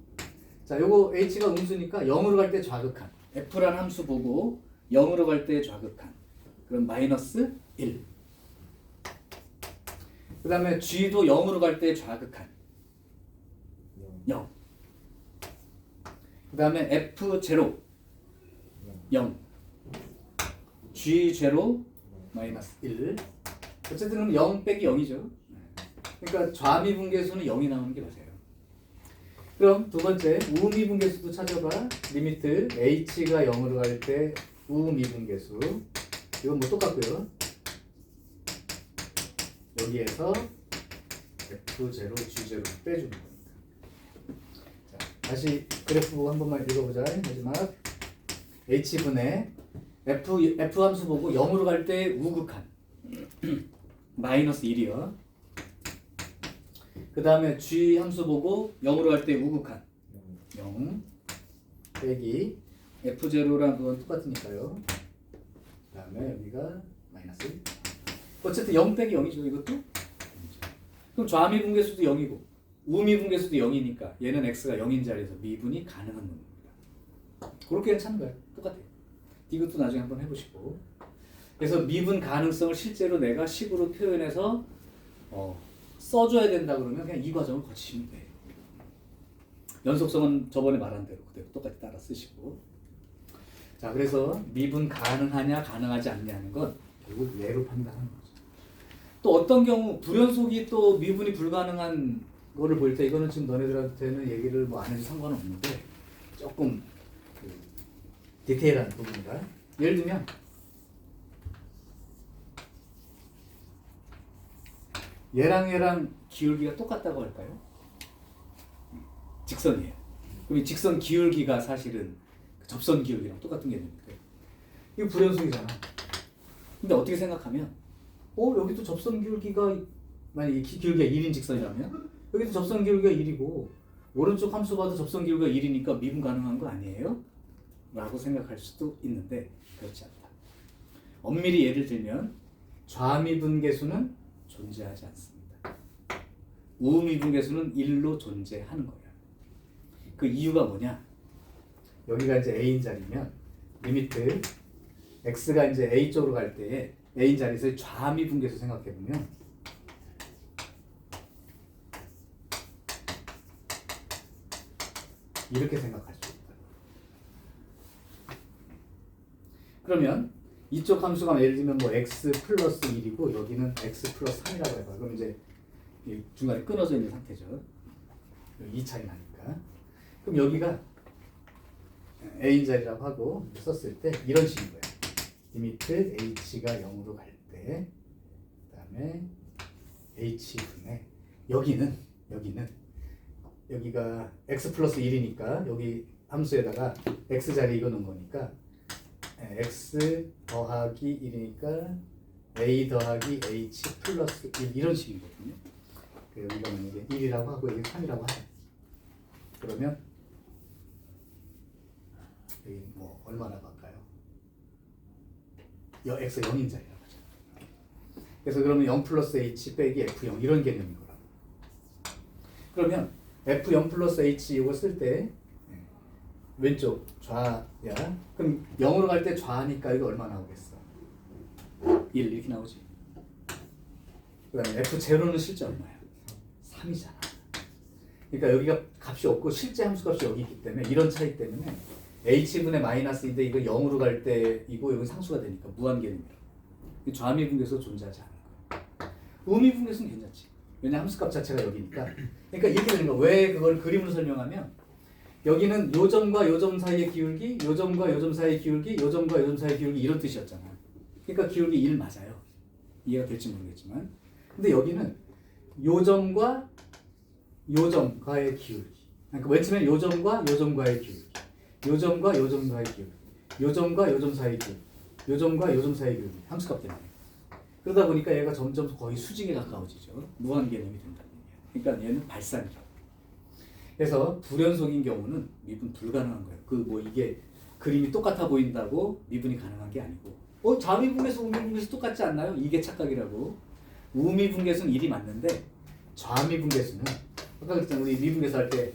자 요거 h가 음수니까 0으로 갈 때 좌극한. f란 함수 보고 0으로 갈 때 좌극한. 그럼 마이너스 1. 그 다음에 g도 0으로 갈 때 좌극한. 0. 그 다음에 f0 0. g0 마이너스 1. 어쨌든 0 빼기 0이죠. 그러니까 좌미분계수는 0이 나오는 게 맞아요. 그럼 두 번째 우미분계수도 찾아봐. 리미트 h가 0으로 갈 때 우미분계수. 이건 뭐 똑같고요. 여기에서 f0, g0 빼주는 겁니다. 자, 다시 그래프 보고 한 번만 읽어보자. 마지막 h분의 f 함수 보고 0으로 갈 때 우극한 마이너스 1이요. 그 다음에 g 함수 보고 0으로 갈 때 우극한 0 빼기 f0랑 그건 똑같으니까요. 그 다음에 여기가 마이너스 1. 어쨌든 0 빼기 0이죠 이것도. 그럼 좌미분계수도 0이고 우미분계수도 0이니까 얘는 x가 0인 자리에서 미분이 가능한 놈입니다. 그렇게 찾는 거예요. 똑같아요. 이것도 나중에 한번 해보시고. 그래서 미분 가능성을 실제로 내가 식으로 표현해서 써줘야 된다 그러면 그냥 이 과정을 거치시면 돼요. 연속성은 저번에 말한 대로 그대로 똑같이 따라 쓰시고. 자 그래서 미분 가능하냐 가능하지 않냐는 건 결국 예로 판단하는 거죠. 또 어떤 경우 불연속이 또 미분이 불가능한 거를 볼 때 이거는 지금 너네들한테는 얘기를 뭐 안 해도 상관없는데 조금 그 디테일한 부분이다. 예를 들면 얘랑 기울기가 똑같다고 할까요? 직선이에요. 그럼 이 직선 기울기가 사실은 접선 기울기랑 똑같은 개념인데 이거 불연속이잖아. 근데 어떻게 생각하면 여기도 접선 기울기가 만약에 기울기가 1인 직선이라면 여기도 접선 기울기가 1이고 오른쪽 함수 봐도 접선 기울기가 1이니까 미분 가능한 거 아니에요? 라고 생각할 수도 있는데 그렇지 않다. 엄밀히 예를 들면 좌미분계수는 존재하지 않습니다. 우미분계수는 1로 존재하는 거예요. 그 이유가 뭐냐? 여기가 이제 a인 자리면 리미트 x가 이제 a 쪽으로 갈 때에 a인 자리에서 좌미분계수 생각해 보면 이렇게 생각할 수 있다. 그러면 이쪽 함수가 예를 들면 뭐 x 플러스 1이고 여기는 x 플러스 3이라고 해봐. 그럼 이제 중간에 끊어져 있는 상태죠. 이 차이 나니까. 그럼 여기가 a인 자리라고 하고 썼을 때 이런 식인 거야. 리미트 h가 0으로 갈 때, 그다음에 h분의 여기가 x 플러스 1이니까 여기 함수에다가 x 자리 이거 넣은 거니까 x 더하기 1이니까 a 더하기 h 플러스 1 이런 식이거든요. 여기가 만약에 1이라고 하고 여기 3이라고 하자. 그러면 여기 뭐 얼마나 갈까요? x 0인 자리라고 하죠. 그래서 그러면 0 플러스 h 빼기 f0 이런 개념인 거라고. 그러면 f0 플러스 h 이거 쓸 때 왼쪽 좌야. 그럼 0으로 갈 때 좌니까 이거 얼마 나오겠어? 1 이렇게 나오지. 그 다음에 f0는 실제 얼마야? 3이잖아. 그러니까 여기가 값이 없고 실제 함수 값이 여기 있기 때문에 이런 차이 때문에 h분의 마이너스인데 이거 0으로 갈 때 이거 여기 상수가 되니까 무한개념이라고. 좌미분계수 존재하지 않는 거야. 우미분계수는 괜찮지. 왜냐 함수값 자체가 여기니까. 그러니까 이렇게 되는 거야. 왜 그걸 그림으로 설명하면 여기는 요 점과 요 점 사이의 기울기, 요 점과 요 점 사이의 기울기, 요 점과 요 점 사이의 기울기 이런 뜻이었잖아. 그러니까 기울기 1 맞아요. 이해가 될지 모르겠지만. 근데 여기는 요 점과 요 점과의 기울기. 그러니까 맨 처음에 요 점과 요 점과의 기울기. 요 점과 요 점과의 기울기. 요 점과 요 점 사이의 기울기. 요 점과 요 점 사이의 기울기. 함수값 때문에. 그러다 보니까 얘가 점점 거의 수직에 가까워지죠. 무한 개념이 된다는 얘기야. 그러니까 얘는 발산이라고. 그래서 불연속인 경우는 미분 불가능한 거예요. 그 뭐 이게 그림이 똑같아 보인다고 미분이 가능한 게 아니고 좌미분계수 우미분계수 똑같지 않나요? 이게 착각이라고. 우미분계수는 1이 맞는데 좌미분계수는 아까 그랬잖아. 우리 미분계수 할 때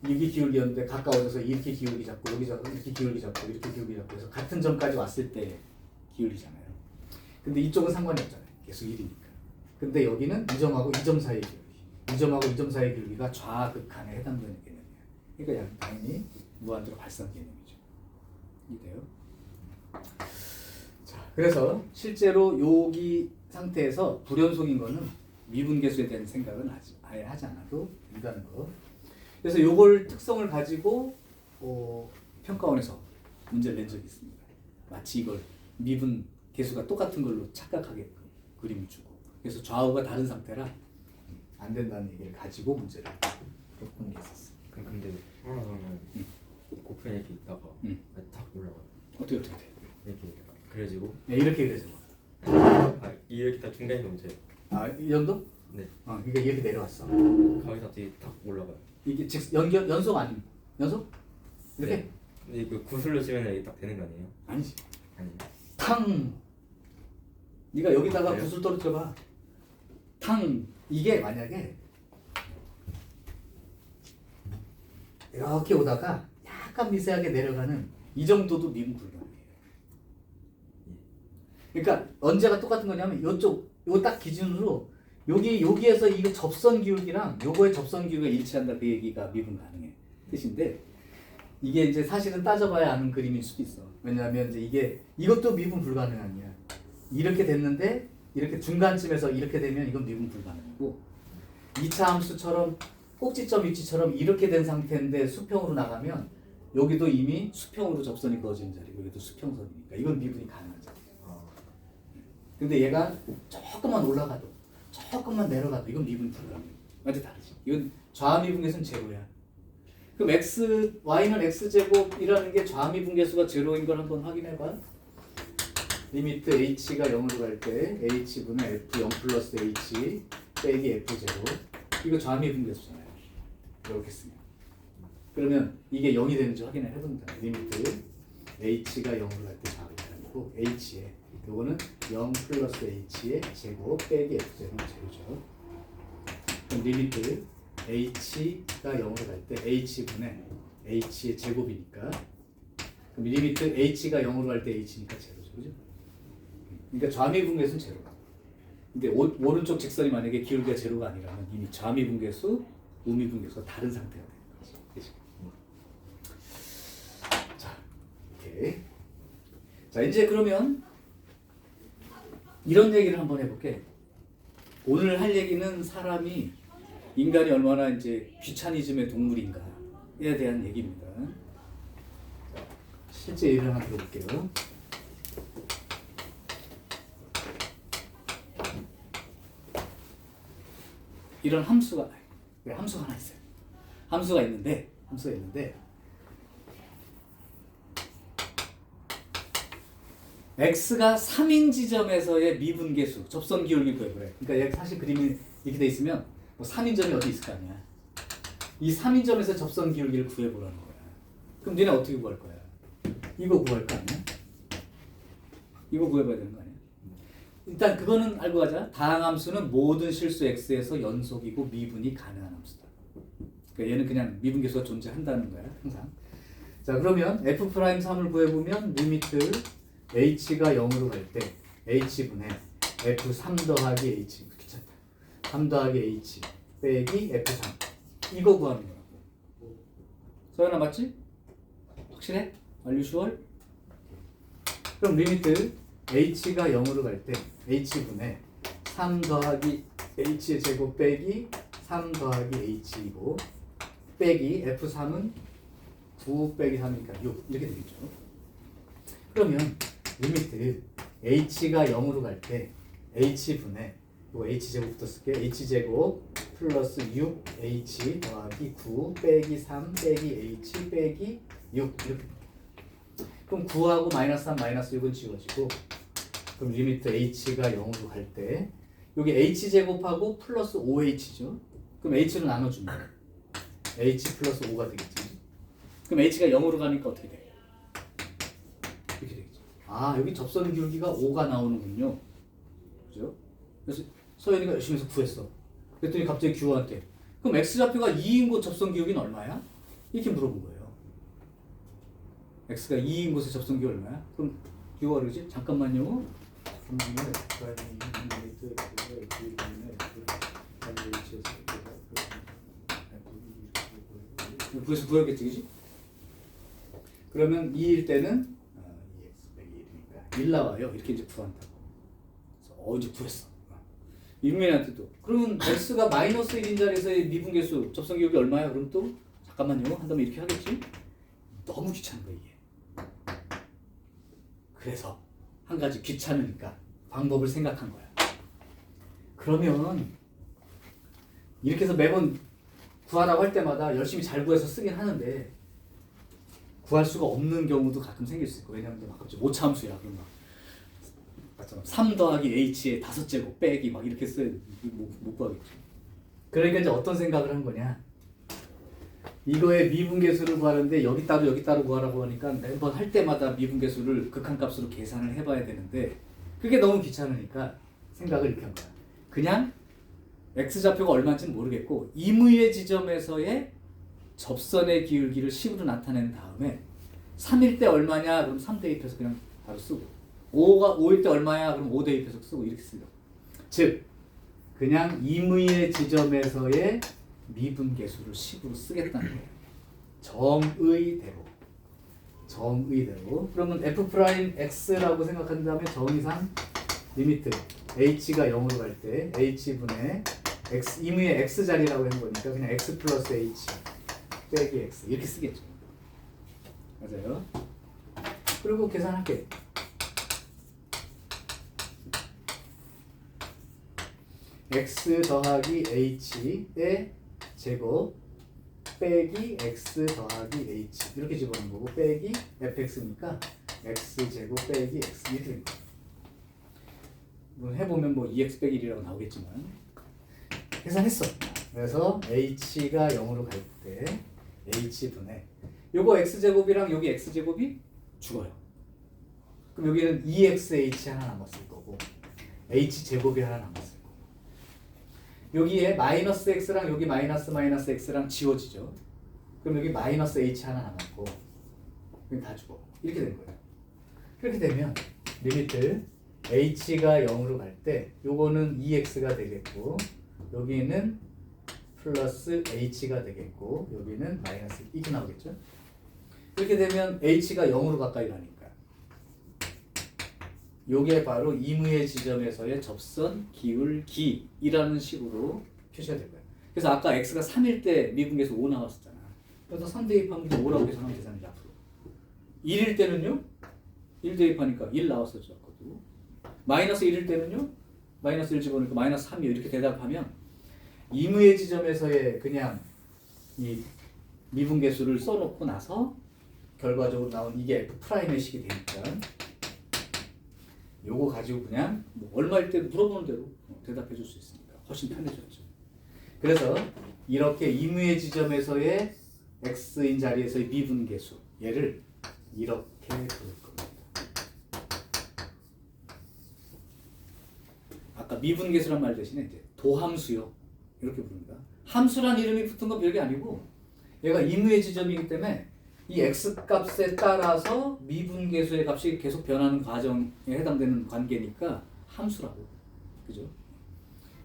이게 기울기였는데 가까워져서 이렇게 기울기 잡고 여기 잡고 이렇게 기울기 잡고 이렇게 기울기 잡고 해서 같은 점까지 왔을 때 기울기잖아요. 근데 이쪽은 상관이 없잖아요. 계속 1이니까. 근데 여기는 이 점하고 이 점 사이의 기울기. 이 점하고 이 점 사이의 기울기가 좌극한에 해당되는 개념이에요. 그러니까 당연히 무한대로 발산 개념이죠. 이해돼요? 자, 그래서 실제로 여기 상태에서 불연속인 거는 미분계수에 대한 생각은 아예 하지 않아도 된다는 거. 그래서 요걸 특성을 가지고 평가원에서 문제를 낸 적이 있습니다. 마치 이걸 미분 계수가 똑같은 걸로 착각하게끔 그림을 주고 그래서 좌우가 다른 상태라 안 된다는 얘기를 가지고 문제를 푼 게 있었어요. 근데 하나는 곱편이 이렇게 있다가 탁 올라가요. 어떻게 돼? 이렇게 그래지고 네, 이렇게 그려져. 이렇게 딱 중간이 문제예요. 이 정도? 네. 그러니까 이렇게 내려왔어. 거기서 뒤에 탁 올라가요. 이게 즉 연속 아니면 연속? 이렇게? 네. 근데 그 구슬로 치면 이게 딱 되는 거 아니에요? 아니지. 아니. 탕. 네가 여기다가 그래요? 구슬 떨어뜨려봐. 탕. 이게 만약에 이렇게 오다가 약간 미세하게 내려가는 이 정도도 미분 불가능해요. 그러니까 언제가 똑같은 거냐면 요쪽 요 딱 기준으로 여기에서 이거 접선 기울기랑 요거의 접선 기울기가 일치한다 그 얘기가 미분 가능해 뜻인데 이게 이제 사실은 따져봐야 아는 그림일 수도 있어. 왜냐하면 이제 이것도 미분 불가능한이야. 이렇게 됐는데 이렇게 중간쯤에서 이렇게 되면 이건 미분 불가능이고 2차 함수처럼 꼭지점 위치처럼 이렇게 된 상태인데 수평으로 나가면 여기도 이미 수평으로 접선이 그어지는 자리고 여기도 수평선이니까 이건 미분이 가능한 자리야. 근데 얘가 조금만 올라가도 조금만 내려가도 이건 미분 불가능. 완전 다르지. 이건 좌미분계수는 제로야. 그럼 y는 x제곱이라는 게 좌미분계수가 제로인 걸 한번 확인해봐. 리미트 h가 0으로 갈 때 h분의 f0 플러스 h 빼기 f제곱 이거 좌미분계수잖아요. 이렇게 쓰면 그러면 이게 0이 되는지 확인을 해본다. 리미트 h가 0으로 갈 때 좌미분계수고 h에 요거는 0 플러스 h의 제곱 빼기 f제곱은 제로죠. 그럼 리미트 h가 0으로 갈 때 h분의 h의 제곱이니까 그럼 리미트 h가 0으로 갈 때 h니까 제로죠. 그죠? 그러니까 좌미분계수는 제로다. 근데 오른쪽 직선이 만약에 기울기가 제로가 아니라면 이미 좌미분계수, 우미분계수가 다른 상태가 되는 거지. 그치? 자, 이렇게. 자, 이제 그러면 이런 얘기를 한번 해볼게. 오늘 할 얘기는 인간이 얼마나 이제 귀차니즘의 동물인가에 대한 얘기입니다. 자, 실제 예를 하나 들어볼게요. 이런 함수가 하나 있어요. 함수가 있는데 x가 3인 지점에서의 미분계수, 접선 기울기 구해 그래. 그러니까 사실 그림이 이렇게 돼 있으면 뭐 3인점이 어디 있을 거 아니야. 이 3인점에서 접선 기울기를 구해보라는 거야. 그럼 니네 어떻게 구할 거야? 이거 구할 거 아니야? 이거 구해봐야 되는 거 아니야? 일단 그거는 알고 가자. 다항함수는 모든 실수 x에서 연속이고 미분이 가능한 함수다. 그러니까 얘는 그냥 미분계수가 존재한다는 거야 항상. 자 그러면 f'3을 구해보면 리미트 h가 0으로 갈 때 h분의 f3 더하기 h 귀찮다. 3 더하기 h 빼기 f3 이거 구하는 거라고. 서연아 맞지? 확실해? Are you sure? 그럼 리미트 h가 0으로 갈 때 h분의 3 더하기 h의 제곱 빼기 3 더하기 h이고 빼기 f3은 9 빼기 3이니까 6 이렇게 되겠죠. 그러면 리미트 h가 0으로 갈 때 h분의 요 h제곱부터 쓸게. h제곱 플러스 6h 더하기 9 빼기 3 빼기 h 빼기 6 이렇게. 그럼 9하고 마이너스 3 마이너스 6은 지워지고 그럼 리미트 h가 0으로 갈 때 여기 h제곱하고 플러스 5h죠. 그럼 h를 나눠주면 h 플러스 5가 되겠지. 그럼 h가 0으로 가니까 어떻게 돼? 이렇게 되겠죠. 아 여기 접선 기울기가 5가 나오는군요. 그죠? 그래서 서연이가 열심히 해서 구했어. 그랬더니 갑자기 규호한테 그럼 x좌표가 2인 곳 접선 기울기는 얼마야? 이렇게 물어본 거예요. x가 2인 곳의 접선 기울기 얼마야? 그럼 규호가 그러지? 잠깐만요. 그래서 구했겠지, 그지? 그러면 2일 때는 2x 빼기 1이니까 1 나와요. 이렇게 이제 구한다고. 그래서 이제 구했어. 윤민한테도 그러면 x가 마이너스 1인 자리에서의 미분계수 접선 기울기 얼마야? 그럼 또 잠깐만요. 한다면 이렇게 하겠지? 너무 귀찮은 거야 이게. 그래서 한 가지 귀찮으니까 방법을 생각한 거야. 그러면 이렇게 해서 매번 구하라고 할 때마다 열심히 잘 구해서 쓰긴 하는데 구할 수가 없는 경우도 가끔 생길 수 있고 왜냐면 막 갑자기 오차함수야 그럼 막 맞잖아 3 더하기 h의 5제곱 빼기 막 이렇게 써야 못 구하겠지. 그러니까 이제 어떤 생각을 한 거냐 이거의 미분계수를 구하는데 여기 따로 구하라고 하니까 매번 할 때마다 미분계수를 극한값으로 계산을 해봐야 되는데 그게 너무 귀찮으니까 생각을 이렇게 한 거야. 그냥 x좌표가 얼마인지는 모르겠고 임의의 지점에서의 접선의 기울기를 10으로 나타낸 다음에 3일 때 얼마냐 그럼 3 대입해서 그냥 바로 쓰고 5일 때 얼마야 그럼 5 대입해서 쓰고 이렇게 쓰려고. 즉 그냥 임의의 지점에서의 미분계수를 10으로 쓰겠다는 거예요. 정의대로. 그러면 f'x라고 생각한 다음에 정의상 리미트 h가 0으로 갈 때 h분의 x 임의의 x 자리라고 한 거니까 그냥 x 플러스 h 빼기 x 이렇게 쓰겠죠. 맞아요. 그리고 계산할게. x 더하기 h의 제곱 빼기 x 더하기 h 이렇게 집어넣은 거고 빼기 fx니까 x 제곱 빼기 x 이렇게 됩니다. 물론 해보면 뭐 2x 빼기 1이라고 나오겠지만 계산했어. 그래서 h가 0으로 갈 때 h분의 요거 x제곱이랑 여기 x제곱이 죽어요. 그럼 여기는 2xh 하나 남았을 거고 h제곱이 하나 남았을 거고 여기에 마이너스 x랑 여기 마이너스 x랑 지워지죠. 그럼 여기 마이너스 h 하나 남았고 여기 다 죽어. 이렇게 된 거예요. 그렇게 되면 리미트 h가 0으로 갈 때 요거는 2x가 되겠고 여기는 플러스 h가 되겠고 여기는 마이너스 이렇게 나오겠죠. 이렇게 되면 h가 0으로 가까이 가니까 요게 바로 임의의 지점에서의 접선 기울기이라는 식으로 표시가 될 거예요. 그래서 아까 x가 3일 때 미분계수 5 나왔었잖아. 그래서 3 대입하면 5라고 계산하면 계산이지 앞으로. 1일 때는요? 1 대입하니까 1 나왔었죠. 아까도. 마이너스 1일 때는요? 마이너스 1 집어넣으니까 마이너스 3이요. 이렇게 대답하면 임의의 지점에서의 그냥 이 미분계수를 써놓고 나서 결과적으로 나온 이게 F'의 식이 되니까 요거 가지고 그냥 뭐 얼마일 때 물어보는 대로 대답해 줄 수 있으니까 훨씬 편해졌죠. 그래서 이렇게 임의의 지점에서의 x인 자리에서의 미분계수 얘를 이렇게 부를 겁니다. 아까 미분계수란 말 대신에 이제 도함수요 이렇게 부릅니다. 함수란 이름이 붙은 건 별게 아니고 얘가 임의의 지점이기 때문에 이 x 값에 따라서 미분계수의 값이 계속 변하는 과정에 해당되는 관계니까 함수라고. 그죠?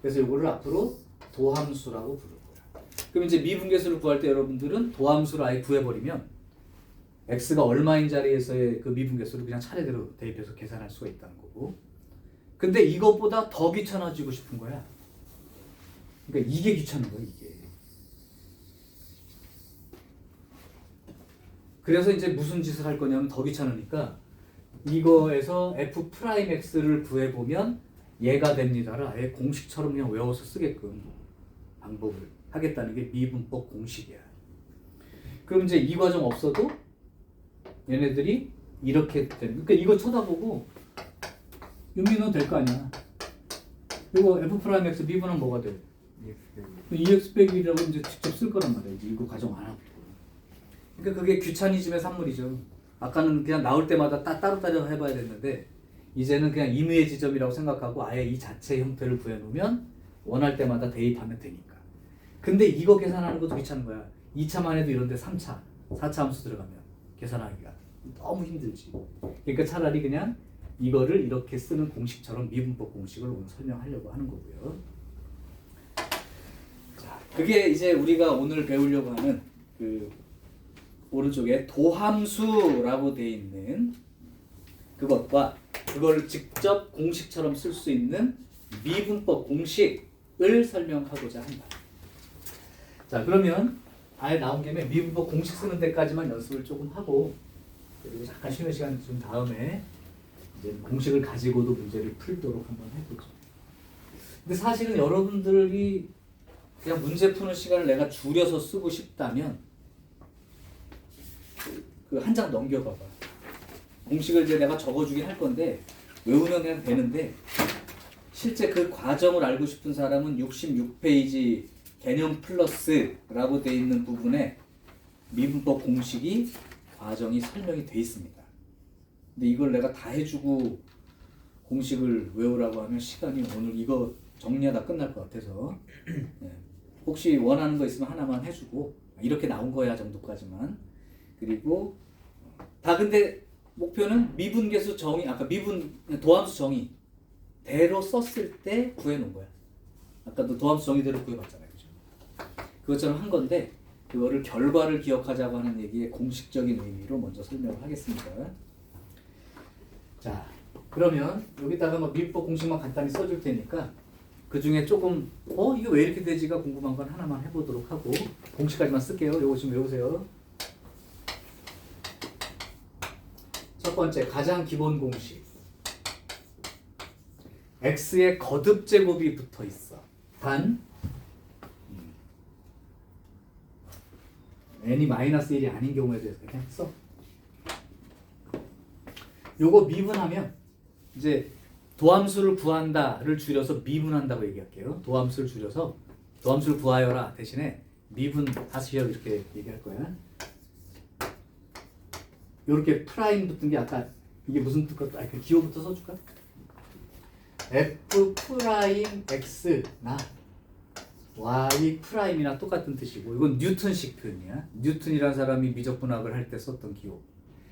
그래서 이거를 앞으로 도함수라고 부를 거야. 그럼 이제 미분계수를 구할 때 여러분들은 도함수를 아예 구해버리면 x가 얼마인 자리에서의 그 미분계수를 그냥 차례대로 대입해서 계산할 수가 있다는 거고. 근데 이것보다 더 귀찮아지고 싶은 거야. 그러니까 이게 귀찮은 거야, 이게. 그래서 이제 무슨 짓을 할 거냐면 더 귀찮으니까 이거에서 f'x를 구해보면 얘가 됩니다를 아예 공식처럼 그냥 외워서 쓰게끔 방법을 하겠다는 게 미분법 공식이야. 그럼 이제 이 과정 없어도 얘네들이 이렇게 되는, 그러니까 이거 쳐다보고 유미는 될 거 아니야. 이거 f'x 미분은 뭐가 돼? EX 빼기라고 이제 직접 쓸 거란 말이야. 이제 이거 가정 안 하고. 그러니까 그게 귀차니즘의 산물이죠. 아까는 그냥 나올 때마다 따로따로 해봐야 됐는데 이제는 그냥 임의의 지점이라고 생각하고 아예 이 자체 형태를 구해놓으면 원할 때마다 대입하면 되니까. 근데 이거 계산하는 것도 귀찮은 거야. 2차만 해도 이런데 3차, 4차 함수 들어가면 계산하기가 너무 힘들지. 그러니까 차라리 그냥 이거를 이렇게 쓰는 공식처럼 미분법 공식을 오늘 설명하려고 하는 거고요. 자, 그게 이제 우리가 오늘 배우려고 하는 그 오른쪽에 도함수라고 되어 있는 그것과 그걸 직접 공식처럼 쓸 수 있는 미분법 공식을 설명하고자 한다. 자, 그러면 아예 나온 김에 미분법 공식 쓰는 데까지만 연습을 조금 하고 그리고 잠깐 쉬는 시간 좀 다음에 이제 공식을 가지고도 문제를 풀도록 한번 해보죠. 근데 사실은 여러분들이 그냥 문제 푸는 시간을 내가 줄여서 쓰고 싶다면 그 한 장 넘겨봐봐. 공식을 이제 내가 적어주긴 할 건데 외우면 그냥 되는데 실제 그 과정을 알고 싶은 사람은 66페이지 개념 플러스라고 되어 있는 부분에 미분법 공식이 과정이 설명이 돼 있습니다. 근데 이걸 내가 다 해주고 공식을 외우라고 하면 시간이 오늘 이거 정리하다 끝날 것 같아서 네. 혹시 원하는 거 있으면 하나만 해주고 이렇게 나온 거야 정도까지만. 그리고 다 근데 목표는 미분계수 정의, 아까 도함수 정의 대로 썼을 때 구해놓은 거야. 아까도 도함수 정의대로 구해봤잖아요, 그죠? 그것처럼 한 건데 그거를 결과를 기억하자고 하는 얘기의 공식적인 의미로 먼저 설명을 하겠습니다. 자, 그러면 여기다가 뭐 미분법 공식만 간단히 써줄 테니까 그 중에 조금 이거 왜 이렇게 되지가 궁금한 건 하나만 해보도록 하고 공식까지만 쓸게요. 요거 좀 외우세요. 첫 번째 가장 기본 공식. x의 거듭 제곱이 붙어 있어. 단 n이 -1이 아닌 경우에 대해서 그냥 써. 요거 미분하면 이제 도함수를 구한다를 줄여서 미분한다고 얘기할게요. 도함수를 줄여서 도함수를 구하여라 대신에 미분 다시 이렇게 얘기할 거야. 요렇게 프라임 붙은 게 아까 이게 무슨 뜻일까? 그 기호부터 써줄까? f 프라임 x나 y 프라임이나 똑같은 뜻이고 이건 뉴턴식 표현이야. 뉴턴이라는 사람이 미적분학을 할 때 썼던 기호.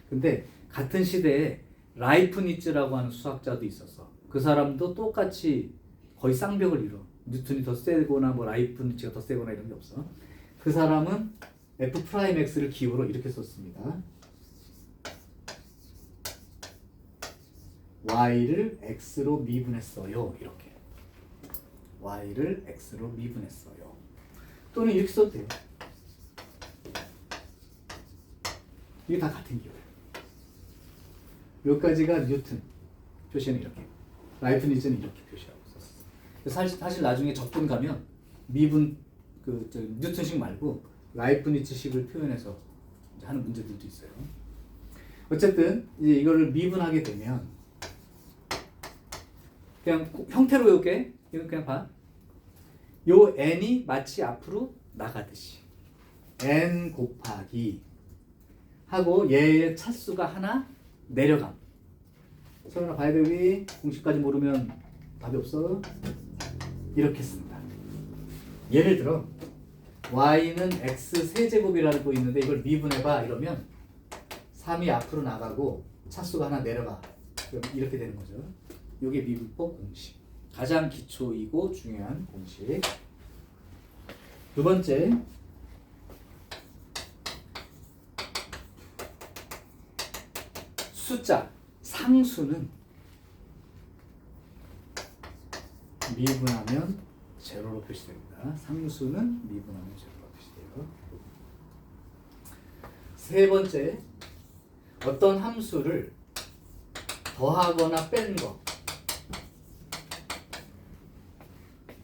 근데 같은 시대에 라이프니츠라고 하는 수학자도 있었어. 그 사람도 똑같이 거의 쌍벽을 이뤄. 뉴턴이 더 세거나 뭐 라이프니츠가 더 세거나 이런 게 없어. 그 사람은 f 프라임 x를 기호로 이렇게 썼습니다. y를 x로 미분했어요. 이렇게. y를 x로 미분했어요. 또는 이렇게 써도 돼요. 이게 다 같은 기호예요. 여기까지가 뉴턴 표시는 이렇게. 라이프니츠는 이렇게 표시하고 있었어. 사실 나중에 적분 가면 미분 뉴턴식 말고 라이프니츠식을 표현해서 하는 문제들도 있어요. 어쨌든 이제 이거를 미분하게 되면 그냥 형태로 외울게. 이거 그냥 봐. 요 n이 마치 앞으로 나가듯이 n 곱하기 하고 얘의 차수가 하나 내려감. 서연아 바이블이 공식까지 모르면 답이 없어. 이렇게 씁니다. 예를 들어 y는 x 세제곱이라고 있는데 이걸 미분해봐 이러면 3이 앞으로 나가고 차수가 하나 내려가. 그럼 이렇게 되는 거죠. 이게 미분법 공식. 가장 기초이고 중요한 공식. 두 번째, 숫자 상수는 미분하면 제로로 표시됩니다. 상수는 미분하면 제로로 표시돼요. 세 번째, 어떤 함수를 더하거나 뺀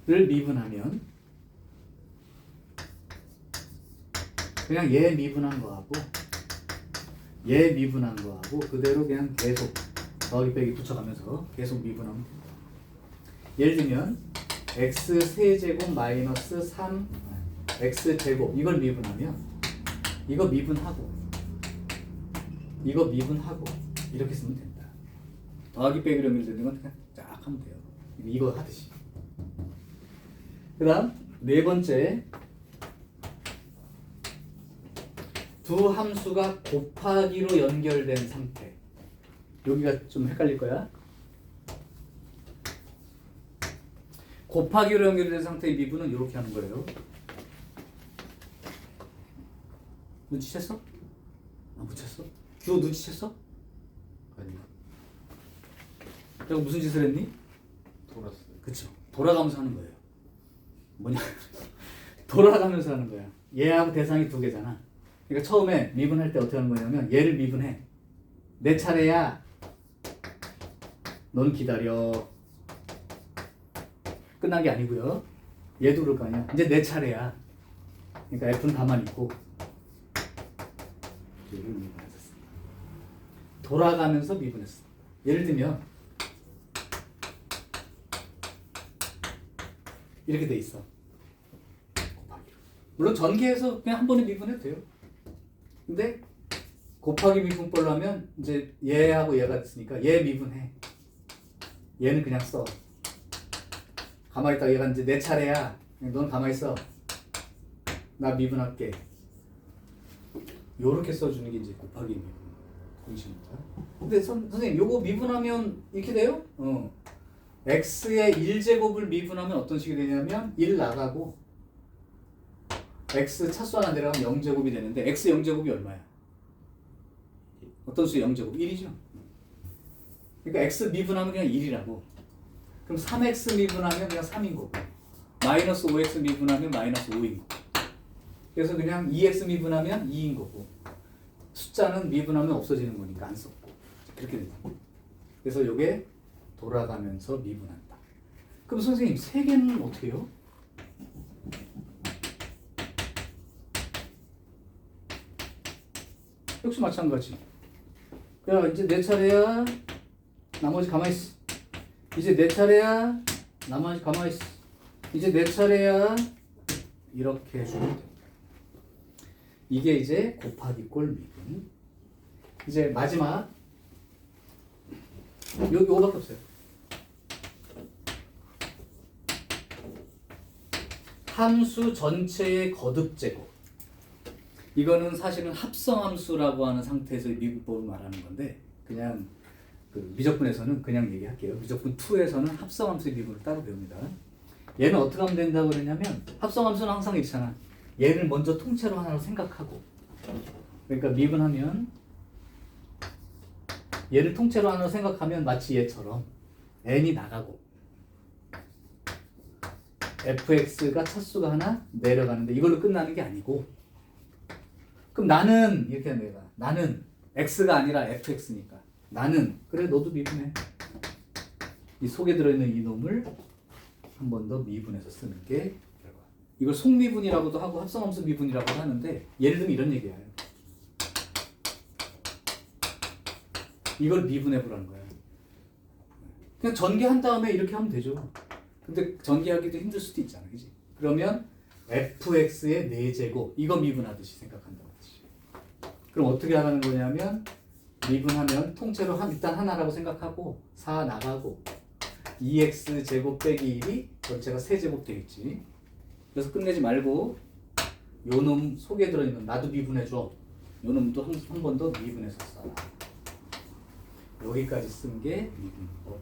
거를 미분하면 그냥 얘 미분한 거하고 얘 미분한 거하고 그대로 그냥 계속 더하기 빼기 붙여가면서 계속 미분하면 됩니다. 예를 들면 x 세제곱 마이너스 3 x 제곱 이걸 미분하면 이거 미분하고 이거 미분하고 이렇게 쓰면 된다. 더하기 빼기로 밀리는 건 그냥 쫙 하면 돼요. 이거 하듯이. 그 다음 네 번째, 두 함수가 곱하기로 연결된 상태. 여기가 좀 헷갈릴 거야. 곱하기로 연결된 상태의 미분은 이렇게 하는 거예요. 눈치챘어? 안 붙였어? 주호 눈치챘어? 아니요. 내가 무슨 짓을 했니? 돌았어요. 그쵸. 돌아가면서 하는 거예요. 뭐냐? 돌아가면서 하는 거야. 얘하고 대상이 두 개잖아. 그러니까 처음에 미분할 때 어떻게 하는 거냐면 얘를 미분해. 내 차례야. 넌 기다려. 끝난 게 아니고요. 얘도 그럴 거 아니야. 이제 내 차례야. 그러니까 F는 가만히 있고 얘를 미분했었습니다. 돌아가면서 미분했어. 예를 들면 이렇게 돼 있어. 곱하기로. 물론 전개해서 그냥 한 번에 미분해도 돼요. 근데 곱하기 미분법로 하면 이제 얘하고 얘가 있으니까 얘 미분해. 얘는 그냥 써. 가만히 있다가 얘가 이제 내 차례야. 넌 가만히 있어. 나 미분할게. 요렇게 써주는 게 이제 곱하기 미분 공식입니다. 근데 선생님 요거 미분하면 이렇게 돼요? x의 1제곱을 미분하면 어떤 식이 되냐면 1 나가고 x 차수 하나 내려가면 0제곱이 되는데 x 0제곱이 얼마야? 어떤 수의 0제곱? 1이죠. 그러니까 x 미분하면 그냥 1이라고. 그럼 3x 미분하면 그냥 3인 거고 마이너스 5x 미분하면 마이너스 5인 거고 그래서 그냥 2x 미분하면 2인 거고 숫자는 미분하면 없어지는 거니까 안 썼고 그렇게 된다. 그래서 이게 돌아가면서 미분한다. 그럼 선생님 세 개는 어떻게 해요? 역시 마찬가지. 야 이제 내 차례야. 나머지 가만히 있어. 이제 내 차례야. 나머지 가만히 있어. 이제 내 차례야. 이렇게 해주면 됩니다. 이게 이제 곱하기 꼴 미분. 이제 마지막 요거밖에 없어요. 함수 전체의 거듭 제곱. 이거는 사실은 합성함수라고 하는 상태에서 미분법을 말하는 건데 그냥 그 미적분에서는 그냥 얘기할게요. 미적분 2에서는 합성함수의 미분을 따로 배웁니다. 얘는 어떻게 하면 된다고 그러냐면 합성함수는 항상 있잖아. 얘를 먼저 통째로 하나로 생각하고 그러니까 미분하면 얘를 통째로 하나로 생각하면 마치 얘처럼 n이 나가고 fx가 차수가 하나 내려가는데 이걸로 끝나는 게 아니고 그럼 나는 이렇게 하면 내가 나는 x가 아니라 fx니까 나는 그래 너도 미분해. 이 속에 들어있는 이 놈을 한 번 더 미분해서 쓰는 게 결과. 이걸 속미분이라고도 하고 합성함수 미분이라고도 하는데 예를 들면 이런 얘기예요. 이걸 미분해보라는 거야. 그냥 전개한 다음에 이렇게 하면 되죠. 근데 전개하기도 힘들 수도 있잖아, 그지? 그러면 fx의 4제곱 이거 미분하듯이 생각한다는 거지. 그럼 어떻게 하라는 거냐면 미분하면 통째로 일단 하나라고 생각하고 4 나가고 2x 제곱 빼기 1이 전체가 세제곱 되겠지. 그래서 끝내지 말고 요 놈 속에 들어있는 나도 미분해줘. 요 놈도 한 번 더 미분해서 써. 여기까지 쓴 게 미분법.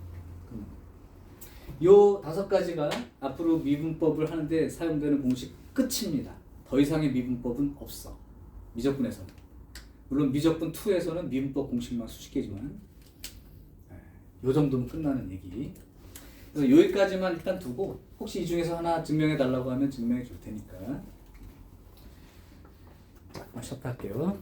요 5가지가 앞으로 미분법을 하는데 사용되는 공식 끝입니다. 더 이상의 미분법은 없어. 미적분에서는. 물론 미적분 2에서는 미분법 공식만 수십 개지만 요 정도면 끝나는 얘기. 그래서 여기까지만 일단 두고 혹시 이 중에서 하나 증명해 달라고 하면 증명해 줄 테니까. 자, 쉬었다 할게요.